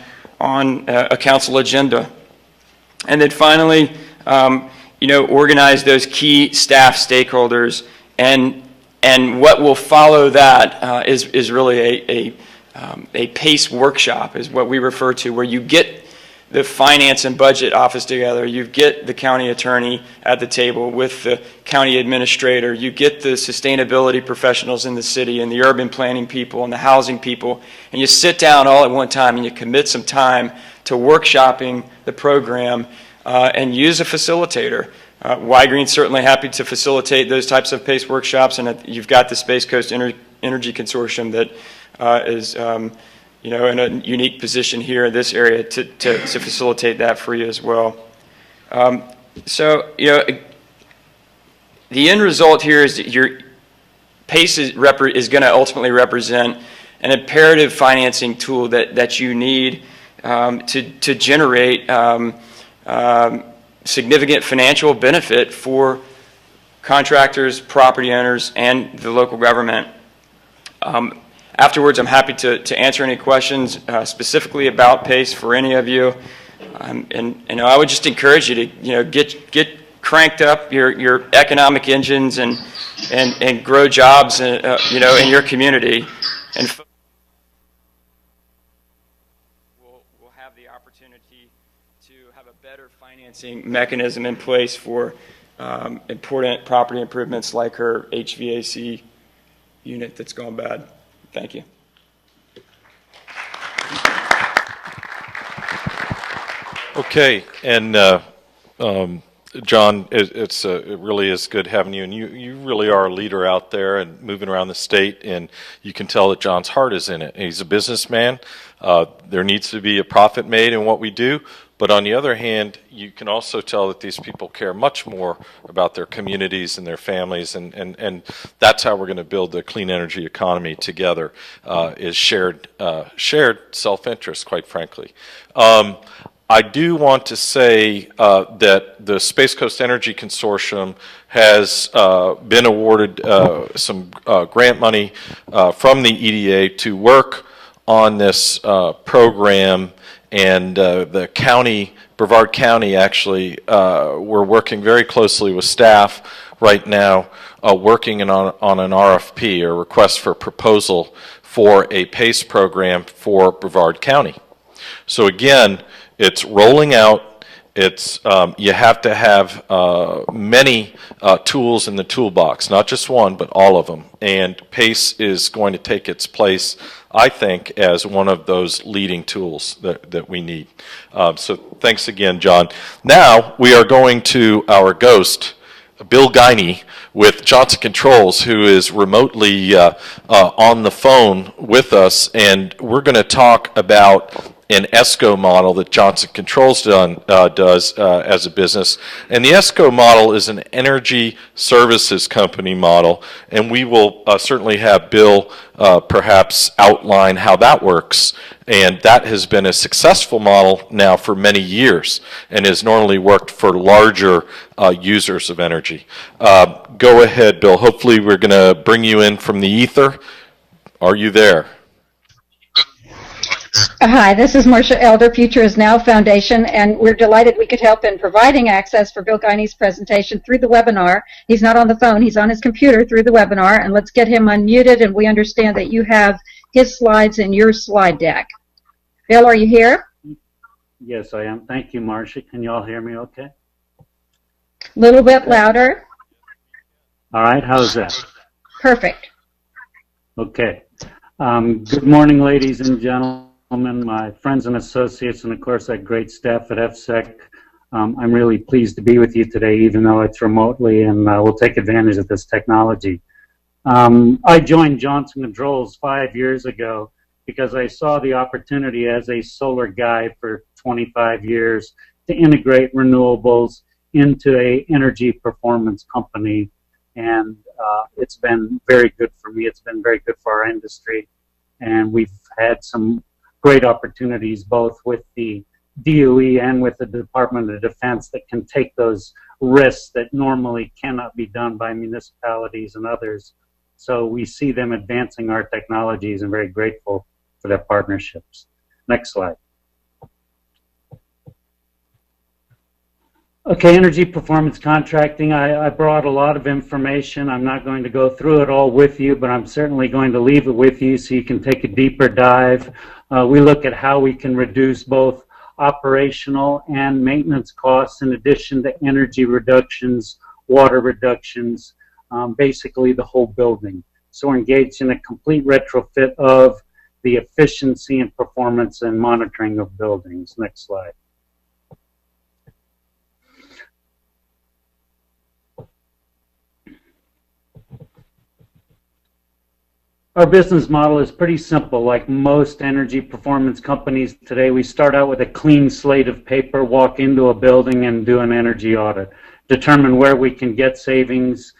a council agenda. And then finally, organize those key staff stakeholders, and what will follow that is really a PACE workshop, is what we refer to, where you get the finance and budget office together, you get the county attorney at the table with the county administrator, you get the sustainability professionals in the city and the urban planning people and the housing people, and you sit down all at one time and you commit some time to workshopping the program and use a facilitator. Y-Green's certainly happy to facilitate those types of PACE workshops, and you've got the Space Coast Energy Consortium that is in a unique position here in this area to facilitate that for you as well. The end result here is that your PACE is going to ultimately represent an imperative financing tool that you need to generate significant financial benefit for contractors, property owners, and the local government. Afterwards, I'm happy to answer any questions specifically about PACE for any of you. And I would just encourage you to get cranked up your economic engines and grow jobs in your community, and we'll have the opportunity to have a better financing mechanism in place for important property improvements like her HVAC unit that's gone bad. Thank you. Okay, and John, it really is good having you, and you really are a leader out there and moving around the state, and you can tell that John's heart is in it. He's a businessman. There needs to be a profit made in what we do, but on the other hand, you can also tell that these people care much more about their communities and their families, and that's how we're going to build the clean energy economy together, is shared self-interest, quite frankly. I do want to say that the Space Coast Energy Consortium has been awarded some grant money from the EDA to work on this program, and the county, Brevard County, actually, we're working very closely with staff right now, working on an RFP, or request for proposal, for a PACE program for Brevard County. So again, it's rolling out. It's you have to have many tools in the toolbox, not just one, but all of them. And PACE is going to take its place, I think, as one of those leading tools that we need. So thanks again, John. Now we are going to our ghost, Bill Guiney, with Johnson Controls, who is remotely on the phone with us, and we're going to talk about an Esco model that Johnson Controls does as a business. And the Esco model is an energy services company model, and we will certainly have Bill perhaps outline how that works. And that has been a successful model now for many years, and has normally worked for larger users of energy. Go ahead, Bill. Hopefully we're going to bring you in from the ether. Are you there? Hi, this is Marcia Elder, Future is Now Foundation, and we're delighted we could help in providing access for Bill Guiney's presentation through the webinar. He's not on the phone, he's on his computer through the webinar, and let's get him unmuted, and we understand that you have his slides in your slide deck. Bill, are you here? Yes, I am. Thank you, Marcia. Can you all hear me okay? A little bit louder. All right, how's that? Perfect. Okay. Good morning, ladies and gentlemen, my friends and associates, and of course that great staff at FSEC. I'm really pleased to be with you today, even though it's remotely, and we'll take advantage of this technology. I joined Johnson Controls 5 years ago because I saw the opportunity as a solar guy for 25 years to integrate renewables into an energy performance company, and it's been very good for me. It's been very good for our industry, and we've had some great opportunities both with the DOE and with the Department of Defense that can take those risks that normally cannot be done by municipalities and others. So we see them advancing our technologies and very grateful for their partnerships. Next slide. Okay, energy performance contracting. I brought a lot of information. I'm not going to go through it all with you, but I'm certainly going to leave it with you so you can take a deeper dive. We look at how we can reduce both operational and maintenance costs in addition to energy reductions, water reductions, basically the whole building. So we're engaged in a complete retrofit of the efficiency and performance and monitoring of buildings. Next slide. Our business model is pretty simple. Like most energy performance companies today, we start out with a clean slate of paper, walk into a building and do an energy audit, determine where we can get savings,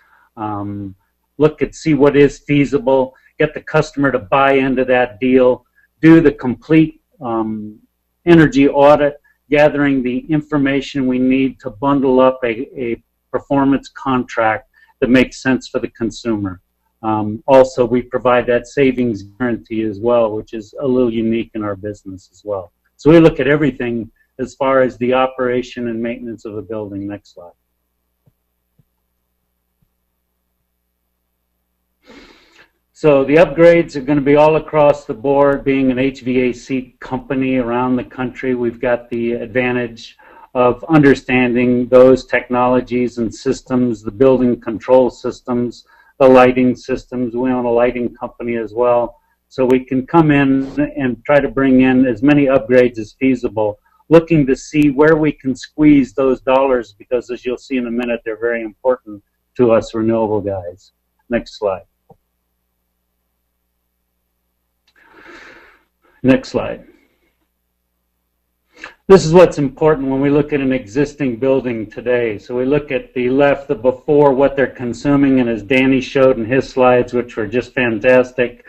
see what is feasible, get the customer to buy into that deal, do the complete energy audit, gathering the information we need to bundle up a performance contract that makes sense for the consumer. Also, we provide that savings guarantee as well, which is a little unique in our business as well. So we look at everything as far as the operation and maintenance of a building. Next slide. So the upgrades are going to be all across the board. Being an HVAC company around the country, we've got the advantage of understanding those technologies and systems, the building control systems, the lighting systems. We own a lighting company as well. So we can come in and try to bring in as many upgrades as feasible, looking to see where we can squeeze those dollars, because as you'll see in a minute, they're very important to us renewable guys. Next slide. Next slide. This is what's important when we look at an existing building today. So we look at the left, the before, what they're consuming, and as Danny showed in his slides, which were just fantastic,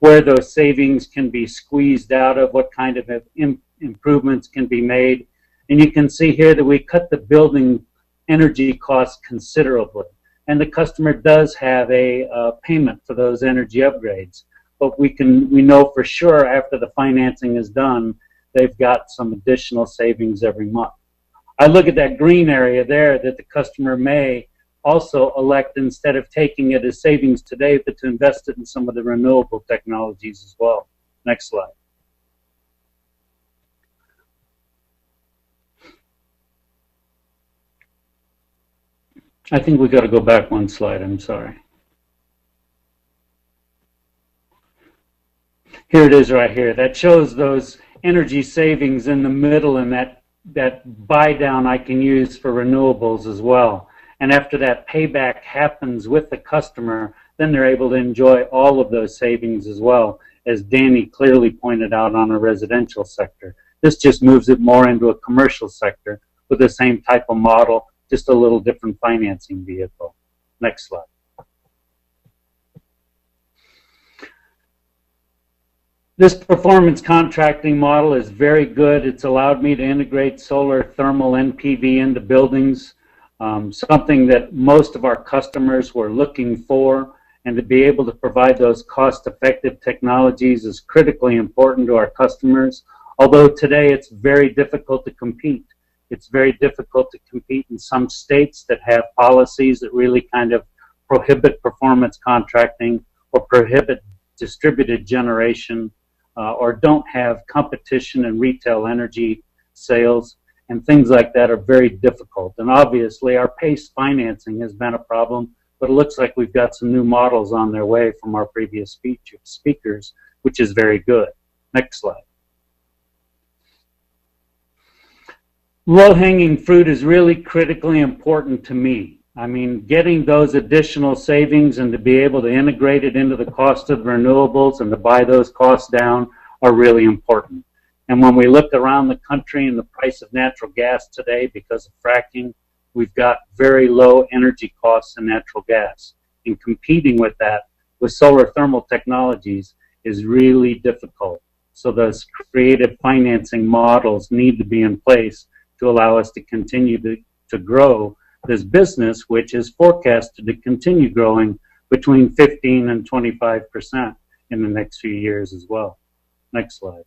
where those savings can be squeezed out of, what kind of improvements can be made. And you can see here that we cut the building energy costs considerably. And the customer does have a payment for those energy upgrades. But we know for sure after the financing is done, they've got some additional savings every month. I look at that green area there that the customer may also elect, instead of taking it as savings today, but to invest it in some of the renewable technologies as well. Next slide. I think we got to go back one slide, I'm sorry. Here it is right here. That shows those energy savings in the middle, and that buy down I can use for renewables as well. And after that payback happens with the customer, then they're able to enjoy all of those savings as well, as Danny clearly pointed out on a residential sector. This just moves it more into a commercial sector with the same type of model, just a little different financing vehicle. Next slide. This performance contracting model is very good. It's allowed me to integrate solar, thermal, and PV into buildings, something that most of our customers were looking for, and to be able to provide those cost-effective technologies is critically important to our customers. Although today it's very difficult to compete. It's very difficult to compete in some states that have policies that really kind of prohibit performance contracting or prohibit distributed generation, or don't have competition in retail energy sales, and things like that are very difficult. And obviously our PACE financing has been a problem, but it looks like we've got some new models on their way from our previous speakers, which is very good. Next slide. Low-hanging fruit is really critically important to me. I mean, getting those additional savings and to be able to integrate it into the cost of renewables and to buy those costs down are really important. And when we look around the country and the price of natural gas today because of fracking, we've got very low energy costs in natural gas. And competing with that with solar thermal technologies is really difficult. So those creative financing models need to be in place to allow us to continue to grow this business, which is forecasted to continue growing between 15 and 25% in the next few years as well. Next slide.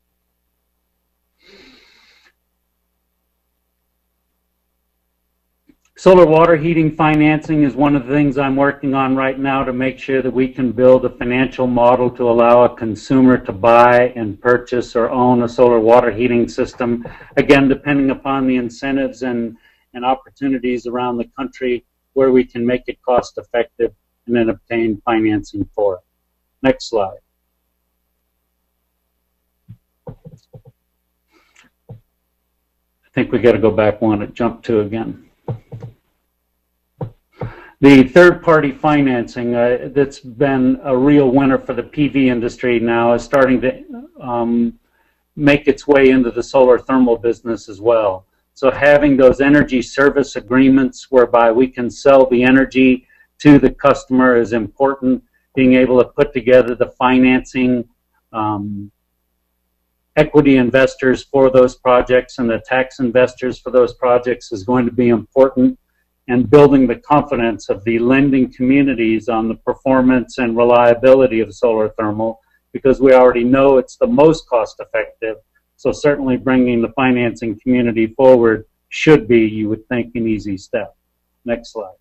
Solar water heating financing is one of the things I'm working on right now to make sure that we can build a financial model to allow a consumer to buy and purchase or own a solar water heating system. Again, depending upon the incentives and opportunities around the country where we can make it cost effective and then obtain financing for it. Next slide. I think we got to go back one and jump to again. The third-party financing that's been a real winner for the PV industry now is starting to make its way into the solar thermal business as well. So having those energy service agreements whereby we can sell the energy to the customer is important. Being able to put together the financing, equity investors for those projects and the tax investors for those projects is going to be important. And building the confidence of the lending communities on the performance and reliability of solar thermal, because we already know it's the most cost effective So certainly bringing the financing community forward should be, you would think, an easy step. Next slide.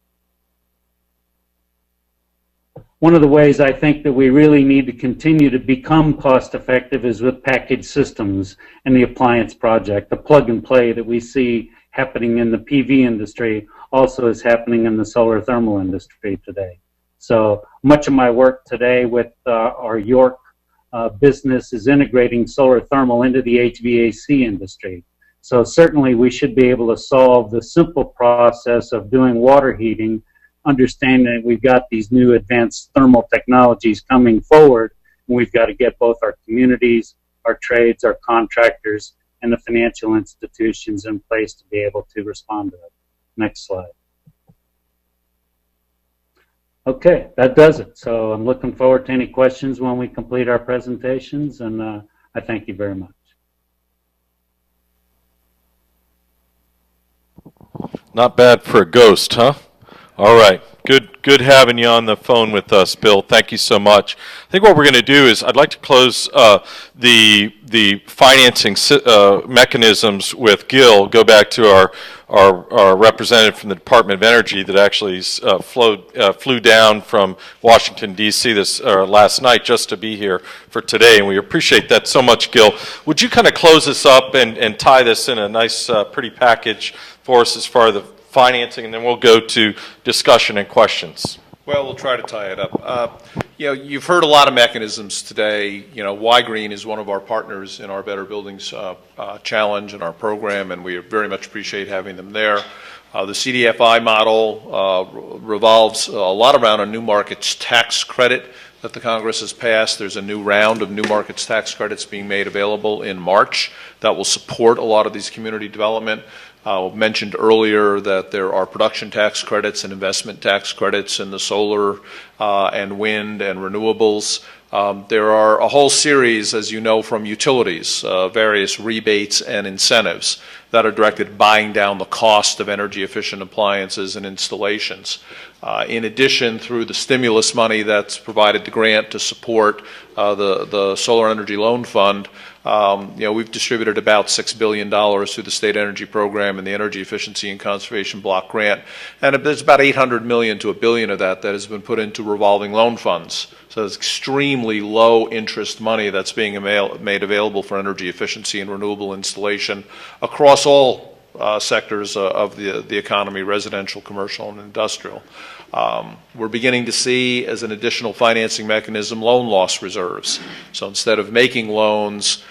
One of the ways I think that we really need to continue to become cost effective is with package systems and the appliance project. The plug and play that we see happening in the PV industry also is happening in the solar thermal industry today. So much of my work today with our York business is integrating solar thermal into the HVAC industry. So certainly we should be able to solve the simple process of doing water heating, understanding that we've got these new advanced thermal technologies coming forward, and we've got to get both our communities, our trades, our contractors, and the financial institutions in place to be able to respond to it. Next slide. Okay, that does it. So I'm looking forward to any questions when we complete our presentations, and I thank you very much. Not bad for a ghost, huh? All right. Good having you on the phone with us, Bill. Thank you so much. I think what we're going to do is I'd like to close the financing mechanisms with Gil, go back to our representative from the Department of Energy that actually flew down from Washington, D.C. last night just to be here for today, and we appreciate that so much, Gil. Would you kind of close this up and tie this in a nice, pretty package for us as far as the financing, and then we'll go to discussion and questions. Well, we'll try to tie it up. You've heard a lot of mechanisms today. Y Green is one of our partners in our Better Buildings challenge and our program, and we very much appreciate having them there. The CDFI model revolves a lot around a new markets tax credit that the Congress has passed. There's a new round of new markets tax credits being made available in March that will support a lot of these community development. Mentioned earlier that there are production tax credits and investment tax credits in the solar and wind and renewables. There are a whole series, as you know, from utilities, various rebates and incentives that are directed at buying down the cost of energy efficient appliances and installations. In addition, through the stimulus money that's provided the grant to support the Solar Energy Loan Fund, we've distributed about $6 billion through the State Energy Program and the Energy Efficiency and Conservation Block Grant, and there's about $800 million to $1 billion of that has been put into revolving loan funds. So it's extremely low interest money that's being made available for energy efficiency and renewable installation across all sectors of the economy, residential, commercial, and industrial. We're beginning to see, as an additional financing mechanism, loan loss reserves. So instead of making loans,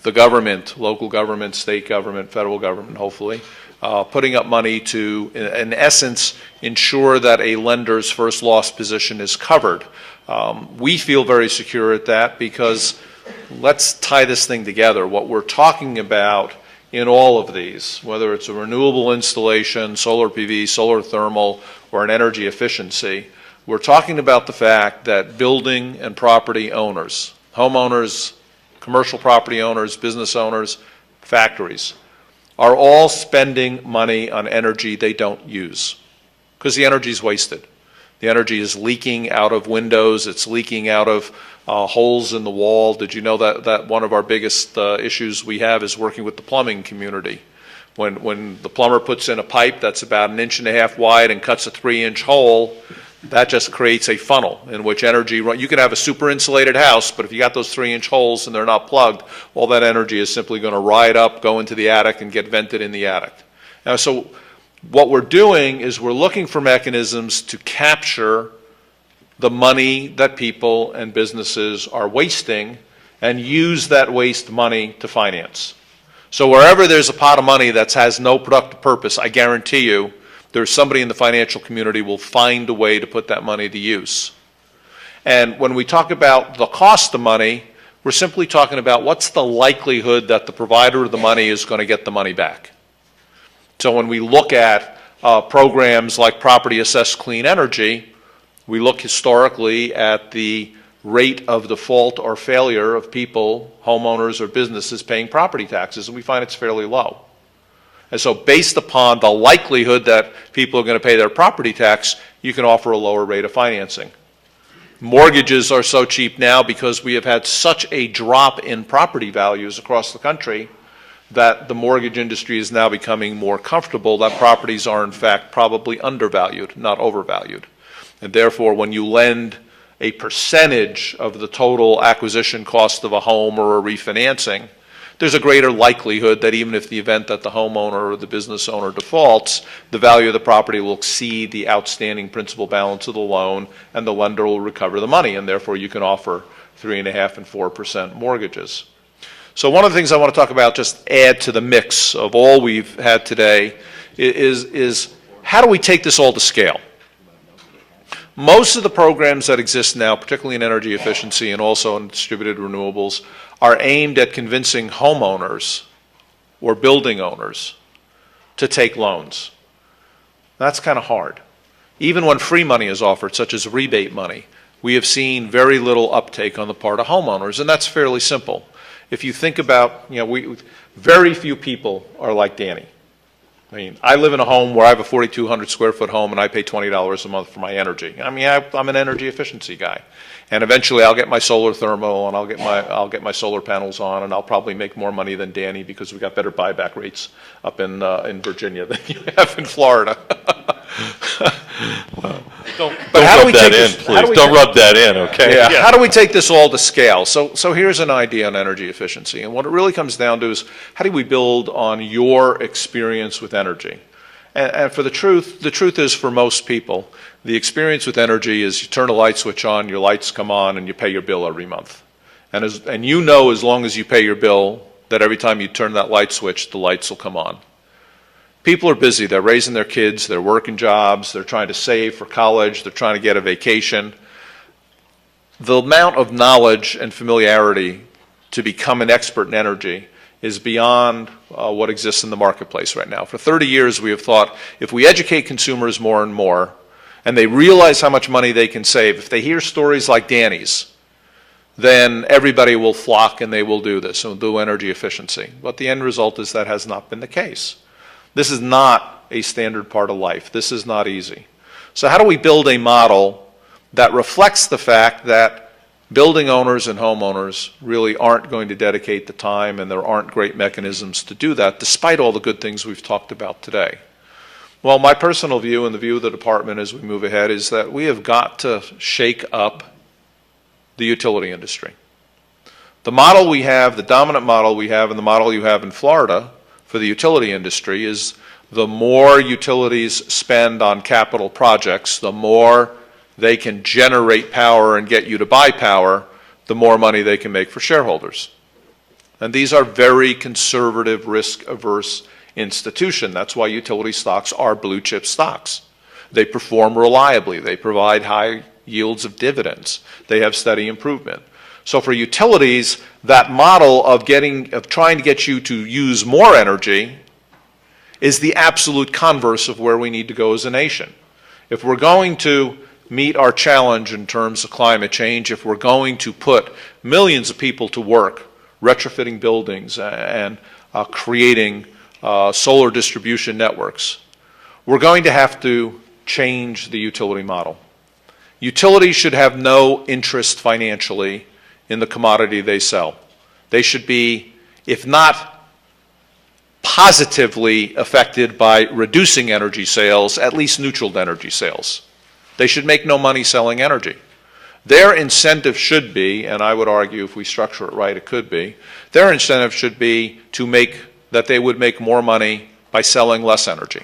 the government, local government, state government, federal government, hopefully, putting up money to, in essence, ensure that a lender's first loss position is covered. We feel very secure at that because let's tie this thing together. What we're talking about in all of these, whether it's a renewable installation, solar PV, solar thermal, or an energy efficiency, we're talking about the fact that building and property owners, homeowners, commercial property owners, business owners, factories, are all spending money on energy they don't use because the energy is wasted. The energy is leaking out of windows. It's leaking out of holes in the wall. Did you know that one of our biggest issues we have is working with the plumbing community? When the plumber puts in a pipe that's about 1.5 inches wide and cuts a 3-inch hole, that just creates a funnel in which energy, you can have a super insulated house, but if you got those 3-inch holes and they're not plugged, all that energy is simply going to ride up, go into the attic, and get vented in the attic. Now, so what we're doing is we're looking for mechanisms to capture the money that people and businesses are wasting and use that waste money to finance. So wherever there's a pot of money that has no productive purpose, I guarantee you there's somebody in the financial community will find a way to put that money to use. And when we talk about the cost of money, we're simply talking about what's the likelihood that the provider of the money is going to get the money back. So when we look at programs like Property Assessed Clean Energy, we look historically at the rate of default or failure of people, homeowners or businesses paying property taxes, and we find it's fairly low. And so based upon the likelihood that people are going to pay their property tax, you can offer a lower rate of financing. Mortgages are so cheap now because we have had such a drop in property values across the country that the mortgage industry is now becoming more comfortable that properties are in fact probably undervalued, not overvalued. And therefore, when you lend a percentage of the total acquisition cost of a home or a refinancing, there's a greater likelihood that even if the event that the homeowner or the business owner defaults, the value of the property will exceed the outstanding principal balance of the loan, and the lender will recover the money, and therefore you can offer 3.5% and 4% mortgages. So one of the things I want to talk about, just add to the mix of all we've had today, is how do we take this all to scale? Most of the programs that exist now, particularly in energy efficiency and also in distributed renewables, are aimed at convincing homeowners or building owners to take loans. That's kind of hard. Even when free money is offered, such as rebate money, we have seen very little uptake on the part of homeowners, and that's fairly simple. If you think about, very few people are like Danny. I mean, I live in a home where I have a 4,200 square foot home and I pay $20 a month for my energy. I mean, I'm an energy efficiency guy. And eventually I'll get my solar thermal and I'll get my solar panels on, and I'll probably make more money than Danny because we got better buyback rates up in Virginia than you have in Florida. Don't rub that in, please. Don't rub that in, okay? Yeah. How do we take this all to scale? So here's an idea on energy efficiency. And what it really comes down to is, how do we build on your experience with energy? And for the truth is, for most people, the experience with energy is you turn a light switch on, your lights come on, and you pay your bill every month. And you know, as long as you pay your bill, that every time you turn that light switch, the lights will come on. People are busy. They're raising their kids. They're working jobs. They're trying to save for college. They're trying to get a vacation. The amount of knowledge and familiarity to become an expert in energy is beyond what exists in the marketplace right now. For 30 years, we have thought if we educate consumers more and more, and they realize how much money they can save, if they hear stories like Danny's, then everybody will flock and they will do this, and do energy efficiency. But the end result is that has not been the case. This is not a standard part of life. This is not easy. So how do we build a model that reflects the fact that building owners and homeowners really aren't going to dedicate the time, and there aren't great mechanisms to do that, despite all the good things we've talked about today? Well, my personal view and the view of the department as we move ahead is that we have got to shake up the utility industry. The model we have, the dominant model we have, and the model you have in Florida for the utility industry is the more utilities spend on capital projects, the more they can generate power and get you to buy power, the more money they can make for shareholders. And these are very conservative, risk-averse institutions. That's why utility stocks are blue chip stocks. They perform reliably. They provide high yields of dividends. They have steady improvement. So for utilities, that model of trying to get you to use more energy is the absolute converse of where we need to go as a nation. If we're going to meet our challenge in terms of climate change, if we're going to put millions of people to work retrofitting buildings and creating solar distribution networks, we're going to have to change the utility model. Utilities should have no interest financially in the commodity they sell. They should be, if not positively affected by reducing energy sales, at least neutral energy sales. They should make no money selling energy. Their incentive should be, and I would argue if we structure it right, it could be, their incentive should be that they would make more money by selling less energy.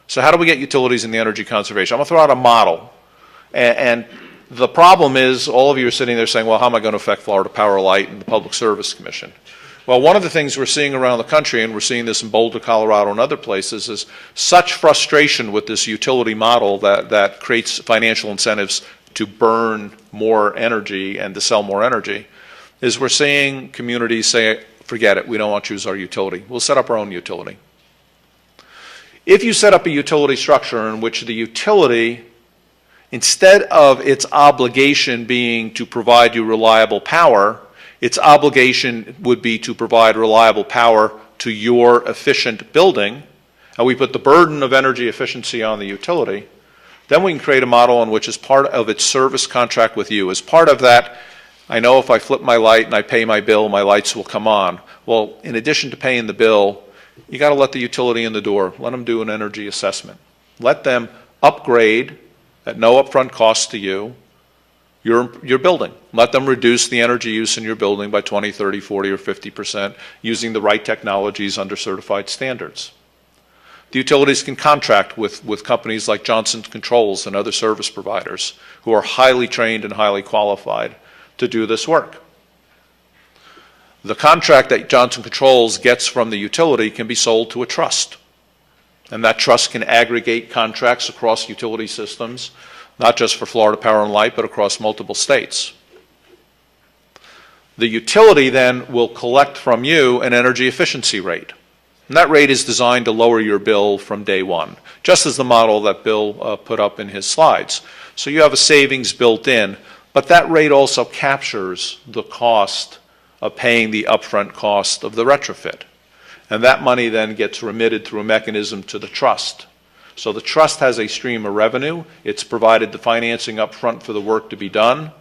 So how do we get utilities in the energy conservation? I'm going to throw out a model. And the problem is, all of you are sitting there saying, well, how am I going to affect Florida Power Light and the Public Service Commission? Well, one of the things we're seeing around the country, and we're seeing this in Boulder, Colorado, and other places, is such frustration with this utility model that creates financial incentives to burn more energy and to sell more energy, is we're seeing communities say, forget it, we don't want to use our utility. We'll set up our own utility. If you set up a utility structure in which the utility, instead of its obligation being to provide you reliable power, its obligation would be to provide reliable power to your efficient building, and we put the burden of energy efficiency on the utility, then we can create a model in which, as part of its service contract with you, as part of that I know if I flip my light and I pay my bill, my lights will come on. Well, in addition to paying the bill, you got to let the utility in the door. Let them do an energy assessment. Let them upgrade at no upfront cost to you your building. Let them reduce the energy use in your building by 20, 30, 40, or 50% using the right technologies under certified standards. The utilities can contract with companies like Johnson Controls and other service providers who are highly trained and highly qualified to do this work. The contract that Johnson Controls gets from the utility can be sold to a trust. And that trust can aggregate contracts across utility systems, not just for Florida Power and Light, but across multiple states. The utility then will collect from you an energy efficiency rate. And that rate is designed to lower your bill from day one, just as the model that Bill put up in his slides. So you have a savings built in, but that rate also captures the cost of paying the upfront cost of the retrofit. And that money then gets remitted through a mechanism to the trust. So the trust has a stream of revenue. It's provided the financing up front for the work to be done.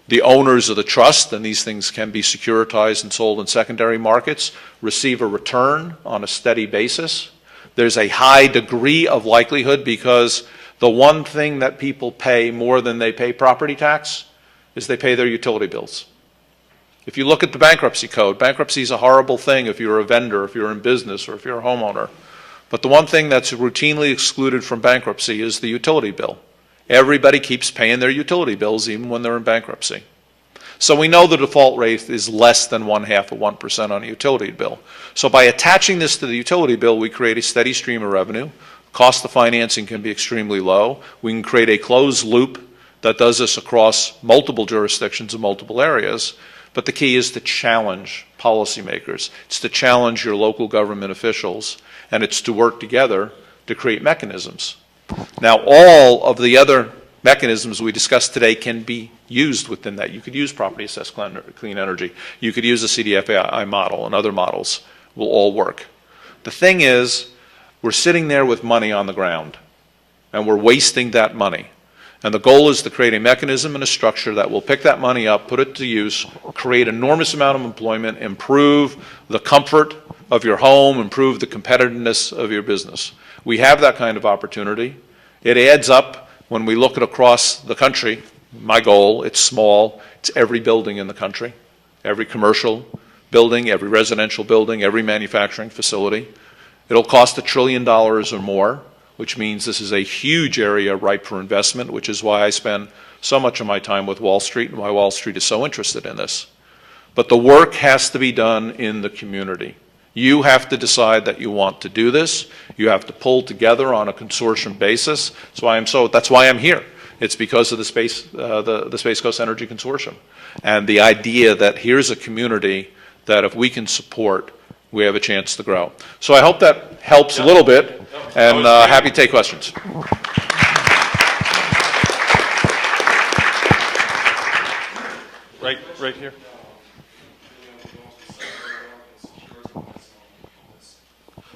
The owners of the trust, and these things can be securitized and sold in secondary markets, receive a return on a steady basis. There's a high degree of likelihood because the one thing that people pay more than they pay property tax is they pay their utility bills. If you look at the bankruptcy code, bankruptcy is a horrible thing if you're a vendor, if you're in business, or if you're a homeowner. But the one thing that's routinely excluded from bankruptcy is the utility bill. Everybody keeps paying their utility bills even when they're in bankruptcy. So we know the default rate is less than 0.5% on a utility bill. So by attaching this to the utility bill, we create a steady stream of revenue. Cost of financing can be extremely low. We can create a closed loop that does this across multiple jurisdictions and multiple areas. But the key is to challenge policymakers. It's to challenge your local government officials, and it's to work together to create mechanisms. Now, all of the other mechanisms we discussed today can be used within that. You could use property assessed clean energy. You could use a CDFI model, and other models will all work. The thing is, we're sitting there with money on the ground, and we're wasting that money. And the goal is to create a mechanism and a structure that will pick that money up, put it to use, create an enormous amount of employment, improve the comfort of your home, improve the competitiveness of your business. We have that kind of opportunity. It adds up when we look at across the country. My goal, it's small, it's every building in the country, every commercial building, every residential building, every manufacturing facility. It'll cost $1 trillion or more, which means this is a huge area ripe for investment, which is why I spend so much of my time with Wall Street and why Wall Street is so interested in this. But the work has to be done in the community. You have to decide that you want to do this. You have to pull together on a consortium basis. That's why I'm here. It's because of the Space Coast Energy Consortium. And the idea that here's a community that if we can support, we have a chance to grow. So I hope that helps a little bit, and happy to take questions. Right here.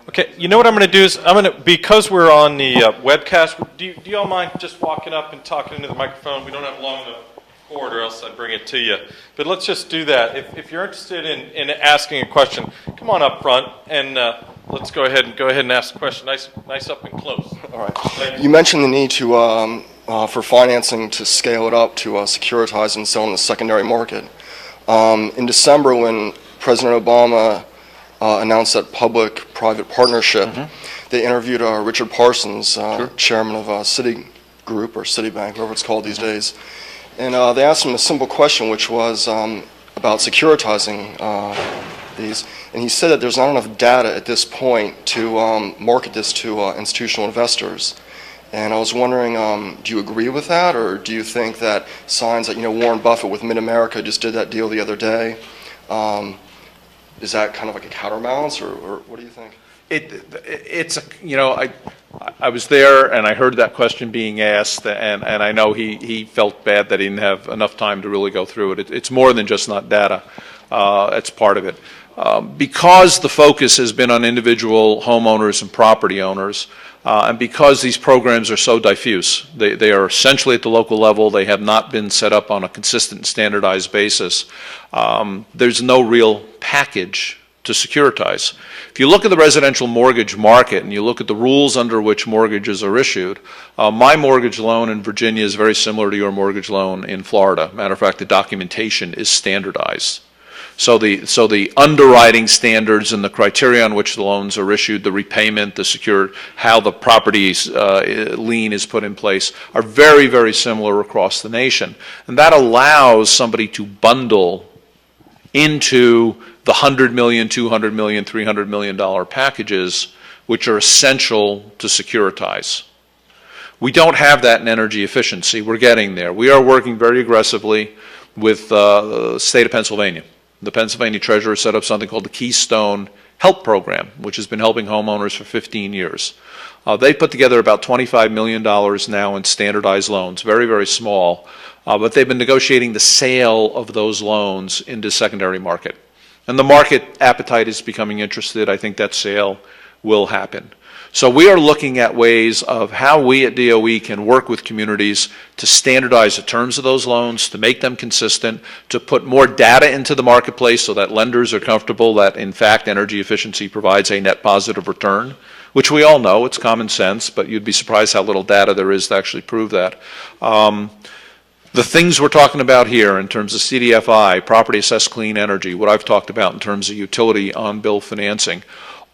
Okay, you know what I'm going to do is because we're on the webcast, do you all mind just walking up and talking into the microphone? We don't have long enough cord, or else I'd bring it to you. But let's just do that. If you're interested in asking a question, come on up front and let's go ahead and ask a question. Nice up and close. All right. You mentioned the need to for financing to scale it up to securitize and sell in the secondary market. In December, when President Obama announced that public-private partnership, they interviewed Richard Parsons, chairman of Citigroup or Citibank, whatever it's called these days. And they asked him a simple question, which was about securitizing these. And he said that there's not enough data at this point to market this to institutional investors. And I was wondering, do you agree with that, or do you think that signs that, Warren Buffett with Mid-America just did that deal the other day, is that kind of like a counterbalance, or what do you think? I was there and I heard that question being asked, and I know he felt bad that he didn't have enough time to really go through it. It's more than just not data. It's part of it. Because the focus has been on individual homeowners and property owners, And because these programs are so diffuse, they are essentially at the local level, they have not been set up on a consistent standardized basis, there's no real package to securitize. If you look at the residential mortgage market and you look at the rules under which mortgages are issued, my mortgage loan in Virginia is very similar to your mortgage loan in Florida. Matter of fact, the documentation is standardized. So the underwriting standards and the criteria on which the loans are issued, the repayment, the secured, how the property's lien is put in place are very, very similar across the nation. And that allows somebody to bundle into the $100 million, $200 million, $300 million packages, which are essential to securitize. We don't have that in energy efficiency. We're getting there. We are working very aggressively with the state of Pennsylvania. The Pennsylvania Treasurer set up something called the Keystone Help Program, which has been helping homeowners for 15 years. They put together about $25 million now in standardized loans, very, very small, but they've been negotiating the sale of those loans into secondary market. And the market appetite is becoming interested. I think that sale will happen. So we are looking at ways of how we at DOE can work with communities to standardize the terms of those loans, to make them consistent, to put more data into the marketplace so that lenders are comfortable that, in fact, energy efficiency provides a net positive return, which we all know, it's common sense, but you'd be surprised how little data there is to actually prove that. The things we're talking about here in terms of CDFI, property assessed clean energy, what I've talked about in terms of utility on-bill financing,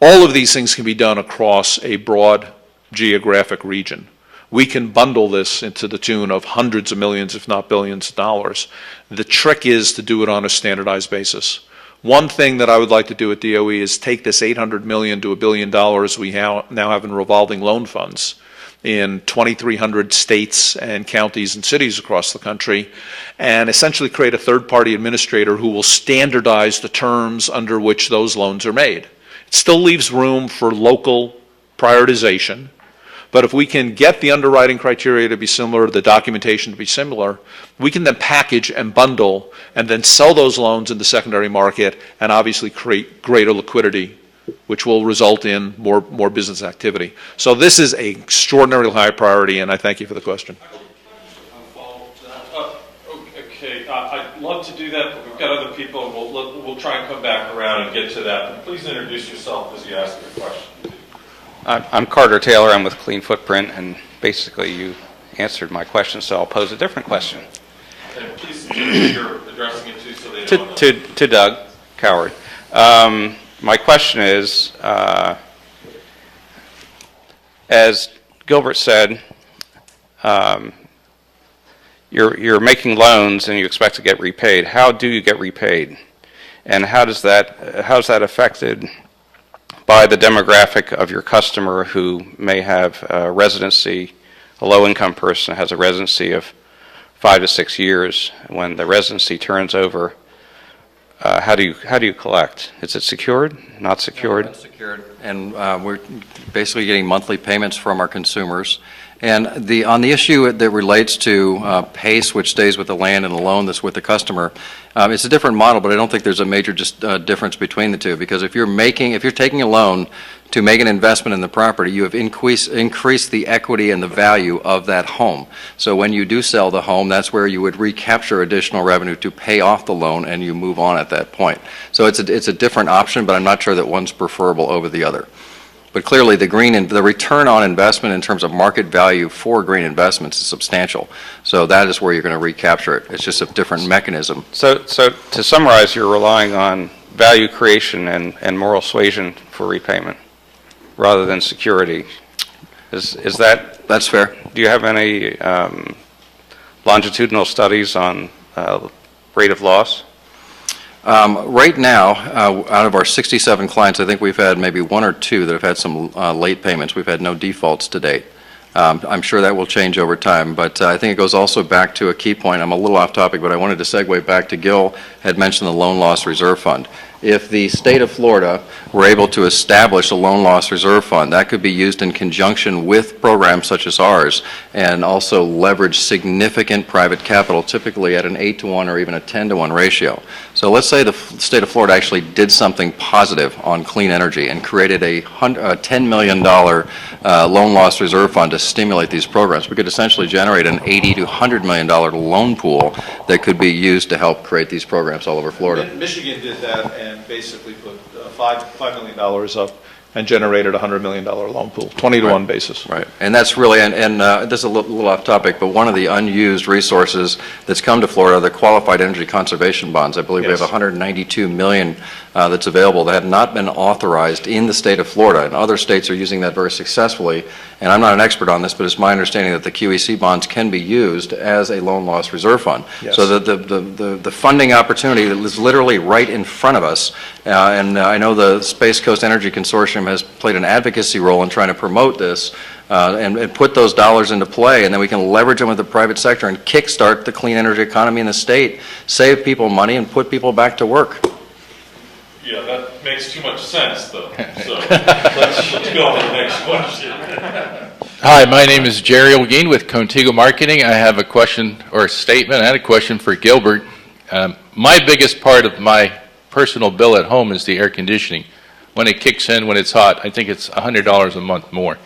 all of these things can be done across a broad geographic region. We can bundle this into the tune of hundreds of millions, if not billions of dollars. The trick is to do it on a standardized basis. One thing that I would like to do at DOE is take this $800 million to $1 billion we now have in revolving loan funds in 2,300 states and counties and cities across the country, and essentially create a third-party administrator who will standardize the terms under which those loans are made. It still leaves room for local prioritization, but if we can get the underwriting criteria to be similar, the documentation to be similar, we can then package and bundle and then sell those loans in the secondary market and obviously create greater liquidity, which will result in more business activity. So this is an extraordinarily high priority, and I thank you for the question. Okay, I'd love to do that, but we've got other people, and we'll try and come back around and get to that. But please introduce yourself as you ask your question. I'm Carter Taylor. I'm with Clean Footprint, and basically you answered my question, so I'll pose a different question. And please, you're addressing it so they know. To Doug Coward. My question is, as Gilbert said, you're making loans and you expect to get repaid. How do you get repaid? And how's that affected by the demographic of your customer who may have a residency, a low-income person has a residency of 5 to 6 years. When the residency turns over, how do you collect? Is it secured? Not secured? No, it's secured, and we're basically getting monthly payments from our consumers. And on the issue that relates to PACE, which stays with the land, and the loan that's with the customer, it's a different model, but I don't think there's a major difference between the two, because if you're taking a loan to make an investment in the property, you have increased the equity and the value of that home. So when you do sell the home, that's where you would recapture additional revenue to pay off the loan, and you move on at that point. So it's a different option, but I'm not sure that one's preferable over the other. But clearly, the return on investment in terms of market value for green investments is substantial. So that is where you're going to recapture it. It's just a different mechanism. So to summarize, you're relying on value creation and moral suasion for repayment rather than security. Is that? That's fair. Do you have any longitudinal studies on rate of loss? Right now, out of our 67 clients, I think we've had maybe 1 or 2 that have had some late payments. We've had no defaults to date. I'm sure that will change over time, but I think it goes also back to a key point. I'm a little off topic, but I wanted to segue back to Gil had mentioned the Loan Loss Reserve Fund. If the state of Florida were able to establish a loan loss reserve fund, that could be used in conjunction with programs such as ours, and also leverage significant private capital, typically at an 8-to-1 or even a 10-to-1 ratio. So let's say the state of Florida actually did something positive on clean energy and created a $10 million loan loss reserve fund to stimulate these programs. We could essentially generate an $80 to $100 million loan pool that could be used to help create these programs all over Florida. Michigan did that and basically put $5 million up and generated a $100 million loan pool, 20-to-1 basis. Right, and that's really, and this is a little off topic, but one of the unused resources that's come to Florida are the qualified energy conservation bonds. I believe we have 192 million that's available that have not been authorized in the state of Florida, and other states are using that very successfully. And I'm not an expert on this, but it's my understanding that the QEC bonds can be used as a loan loss reserve fund. Yes. So the funding opportunity is literally right in front of us, and I know the Space Coast Energy Consortium has played an advocacy role in trying to promote this and put those dollars into play, and then we can leverage them with the private sector and kickstart the clean energy economy in the state, save people money, and put people back to work. Yeah, that makes too much sense, though. So let's go on to the next question. Hi, my name is Jerry Olguin with Contigo Marketing. I have a question or a statement. I had a question for Gilbert. My biggest part of my personal bill at home is the air conditioning. When it kicks in, when it's hot, I think it's $100 a month more.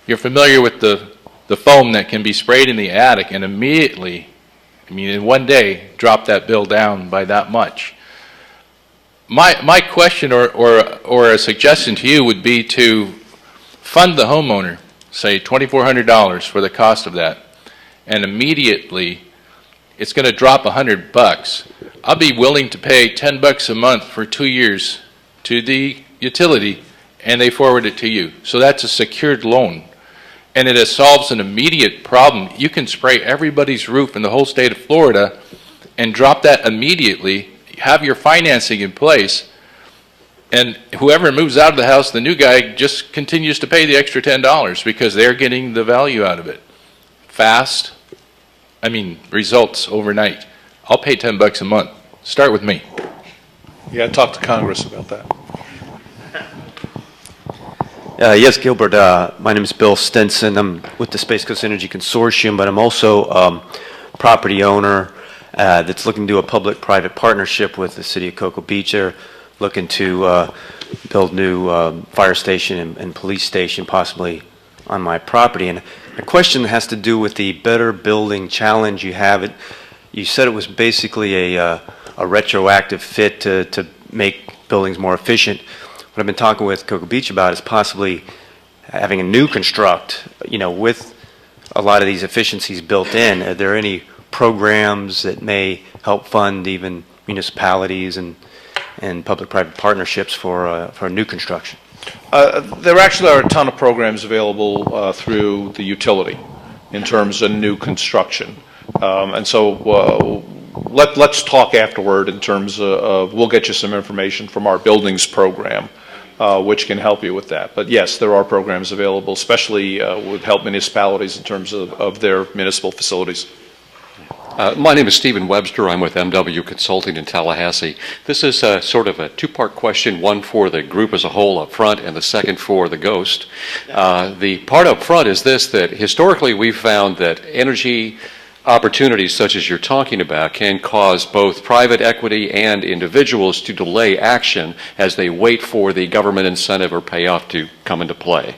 You're familiar with the foam that can be sprayed in the attic and immediately, I mean, in one day, drop that bill down by that much. My question or a suggestion to you would be to fund the homeowner, say $2,400 for the cost of that, and immediately it's going to drop $100. I'll be willing to pay $10 a month for 2 years to the utility, and they forward it to you. So that's a secured loan, and it solves an immediate problem. You can spray everybody's roof in the whole state of Florida and drop that immediately, have your financing in place, and whoever moves out of the house, the new guy just continues to pay the extra $10 because they're getting the value out of it. Fast, I mean, results overnight. I'll pay $10 a month. Start with me. You got to talk to Congress about that. Yes, Gilbert. My name is Bill Stinson. I'm with the Space Coast Energy Consortium, but I'm also a property owner that's looking to do a public-private partnership with the city of Cocoa Beach. They're looking to build new fire station and police station possibly on my property. And the question has to do with the better building challenge you have. You said it was basically a retroactive fit to make buildings more efficient. What I've been talking with Cocoa Beach about is possibly having a new construct, with a lot of these efficiencies built in. Are there any programs that may help fund even municipalities and public-private partnerships for new construction? There actually are a ton of programs available through the utility in terms of new construction. And so let's talk afterward in terms of we'll get you some information from our buildings program, which can help you with that. But yes, there are programs available, especially would help municipalities in terms of their municipal facilities. My name is Stephen Webster. I'm with MW Consulting in Tallahassee. This is sort of a two-part question, one for the group as a whole up front and the second for the ghost. The part up front is this, that historically we've found that energy opportunities such as you're talking about can cause both private equity and individuals to delay action as they wait for the government incentive or payoff to come into play.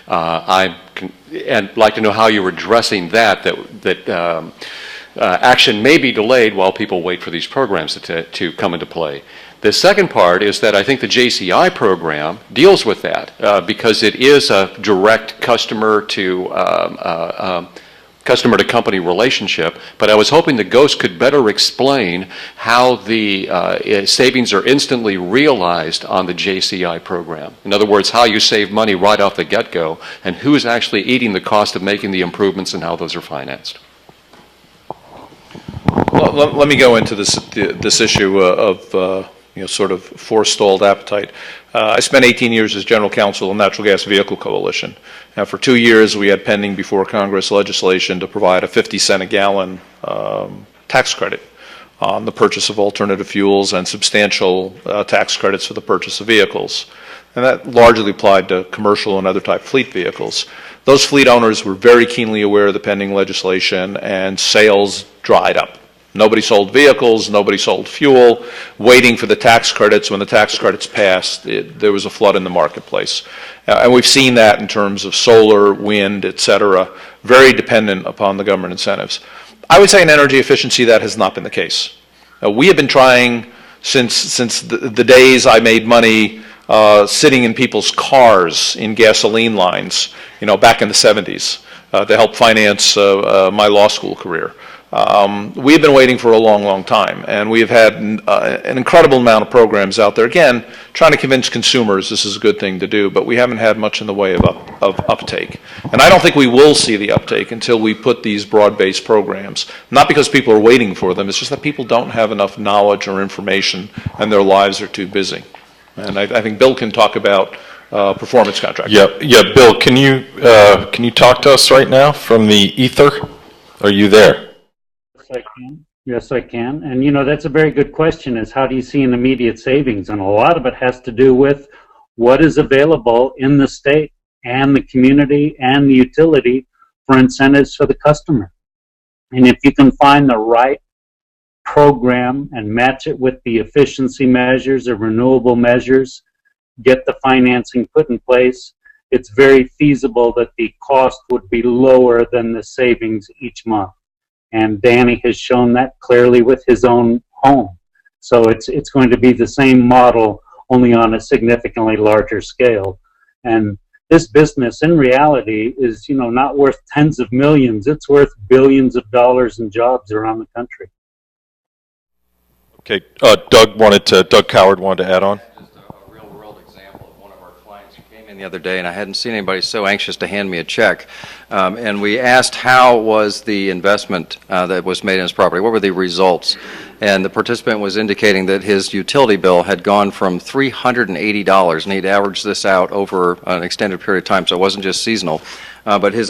I'd like to know how you're addressing that action may be delayed while people wait for these programs to come into play. The second part is that I think the JCI program deals with that because it is a direct customer to company relationship, but I was hoping the ghost could better explain how the savings are instantly realized on the JCI program. In other words, how you save money right off the get-go and who's actually eating the cost of making the improvements and how those are financed. Well, let me go into this issue of sort of forestalled appetite. I spent 18 years as general counsel of the Natural Gas Vehicle Coalition. Now, for 2 years, we had pending before Congress legislation to provide a 50 cent a gallon tax credit on the purchase of alternative fuels and substantial tax credits for the purchase of vehicles. And that largely applied to commercial and other type fleet vehicles. Those fleet owners were very keenly aware of the pending legislation, and sales dried up. Nobody sold vehicles, nobody sold fuel, waiting for the tax credits. When the tax credits passed, there was a flood in the marketplace. And we've seen that in terms of solar, wind, et cetera, very dependent upon the government incentives. I would say in energy efficiency that has not been the case. We have been trying since the days I made money sitting in people's cars in gasoline lines, back in the 70s to help finance my law school career. We have been waiting for a long, long time, and we have had an incredible amount of programs out there, again, trying to convince consumers this is a good thing to do, but we haven't had much in the way of uptake. And I don't think we will see the uptake until we put these broad-based programs, not because people are waiting for them, it's just that people don't have enough knowledge or information, and their lives are too busy. And I think Bill can talk about performance contracts. Yeah, Bill, can you talk to us right now from the ether? Are you there? Yes, I can. And that's a very good question, is how do you see an immediate savings? And a lot of it has to do with what is available in the state and the community and the utility for incentives for the customer. And if you can find the right program and match it with the efficiency measures or renewable measures, get the financing put in place, it's very feasible that the cost would be lower than the savings each month. And Danny has shown that clearly with his own home. So it's going to be the same model, only on a significantly larger scale. And this business, in reality, is not worth tens of millions. It's worth billions of dollars in jobs around the country. Okay, Doug Coward wanted to add on. Just a real-world example of one of our clients who came in the other day, and I hadn't seen anybody so anxious to hand me a check. And we asked how was the investment that was made in his property, what were the results? And the participant was indicating that his utility bill had gone from $380, and he'd averaged this out over an extended period of time, so it wasn't just seasonal. But his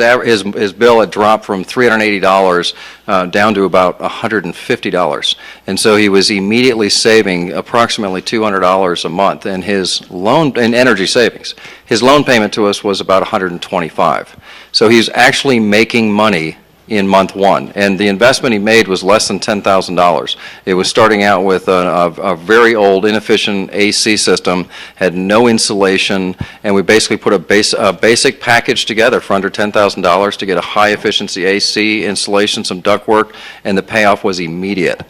bill had dropped from $380 down to about $150. And so he was immediately saving approximately $200 a month in his loan, in energy savings. His loan payment to us was about $125. So he's actually making money in month one, and the investment he made was less than $10,000. It was starting out with a very old, inefficient AC system, had no insulation, and we basically put a basic package together for under $10,000 to get a high-efficiency AC installation, some ductwork, and the payoff was immediate.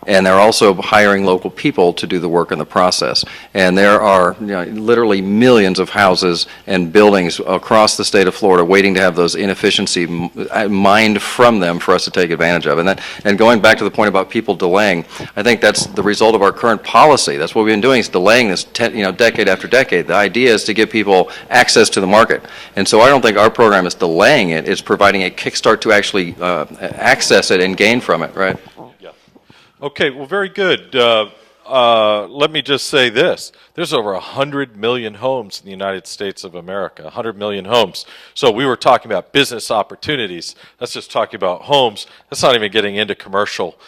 And they're also hiring local people to do the work in the process. And there are literally millions of houses and buildings across the state of Florida waiting to have those inefficiency mined from them for us to take advantage of. And going back to the point about people delaying, I think that's the result of our current policy. That's what we've been doing, is delaying this decade after decade. The idea is to give people access to the market. And so I don't think our program is delaying it. It's providing a kickstart to actually access it and gain from it, right? Okay, well, very good. Let me just say this. There's over 100 million homes in the United States of America, 100 million homes. So we were talking about business opportunities. That's just talking about homes. That's not even getting into commercial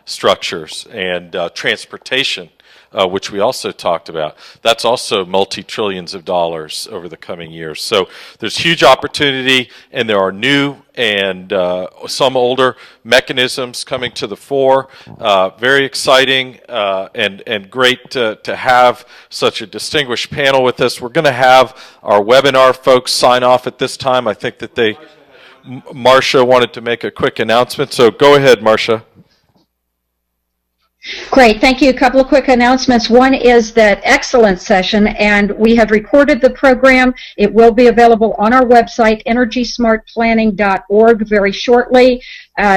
structures and transportation, which we also talked about. That's also multi-trillions of dollars over the coming years. So there's huge opportunity, and there are new and some older mechanisms coming to the fore. Very exciting and great to have such a distinguished panel with us. We're going to have our webinar folks sign off at this time. I think that Marcia wanted to make a quick announcement, so go ahead, Marcia. Great, thank you. A couple of quick announcements. One is that excellent session, and we have recorded the program. It will be available on our website, energysmartplanning.org, very shortly.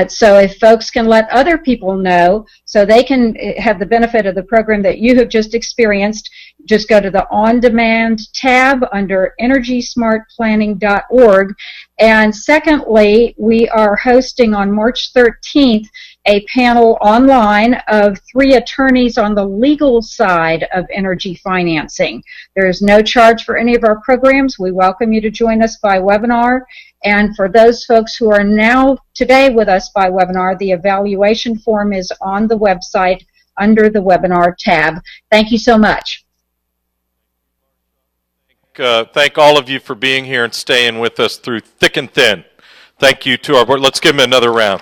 So if folks can let other people know so they can have the benefit of the program that you have just experienced, just go to the on-demand tab under energysmartplanning.org. And secondly, we are hosting on March 13th a panel online of 3 attorneys on the legal side of energy financing. There is no charge for any of our programs. We welcome you to join us by webinar. And for those folks who are now today with us by webinar, the evaluation form is on the website under the webinar tab. Thank you so much. Thank all of you for being here and staying with us through thick and thin. Thank you to our board. Let's give them another round.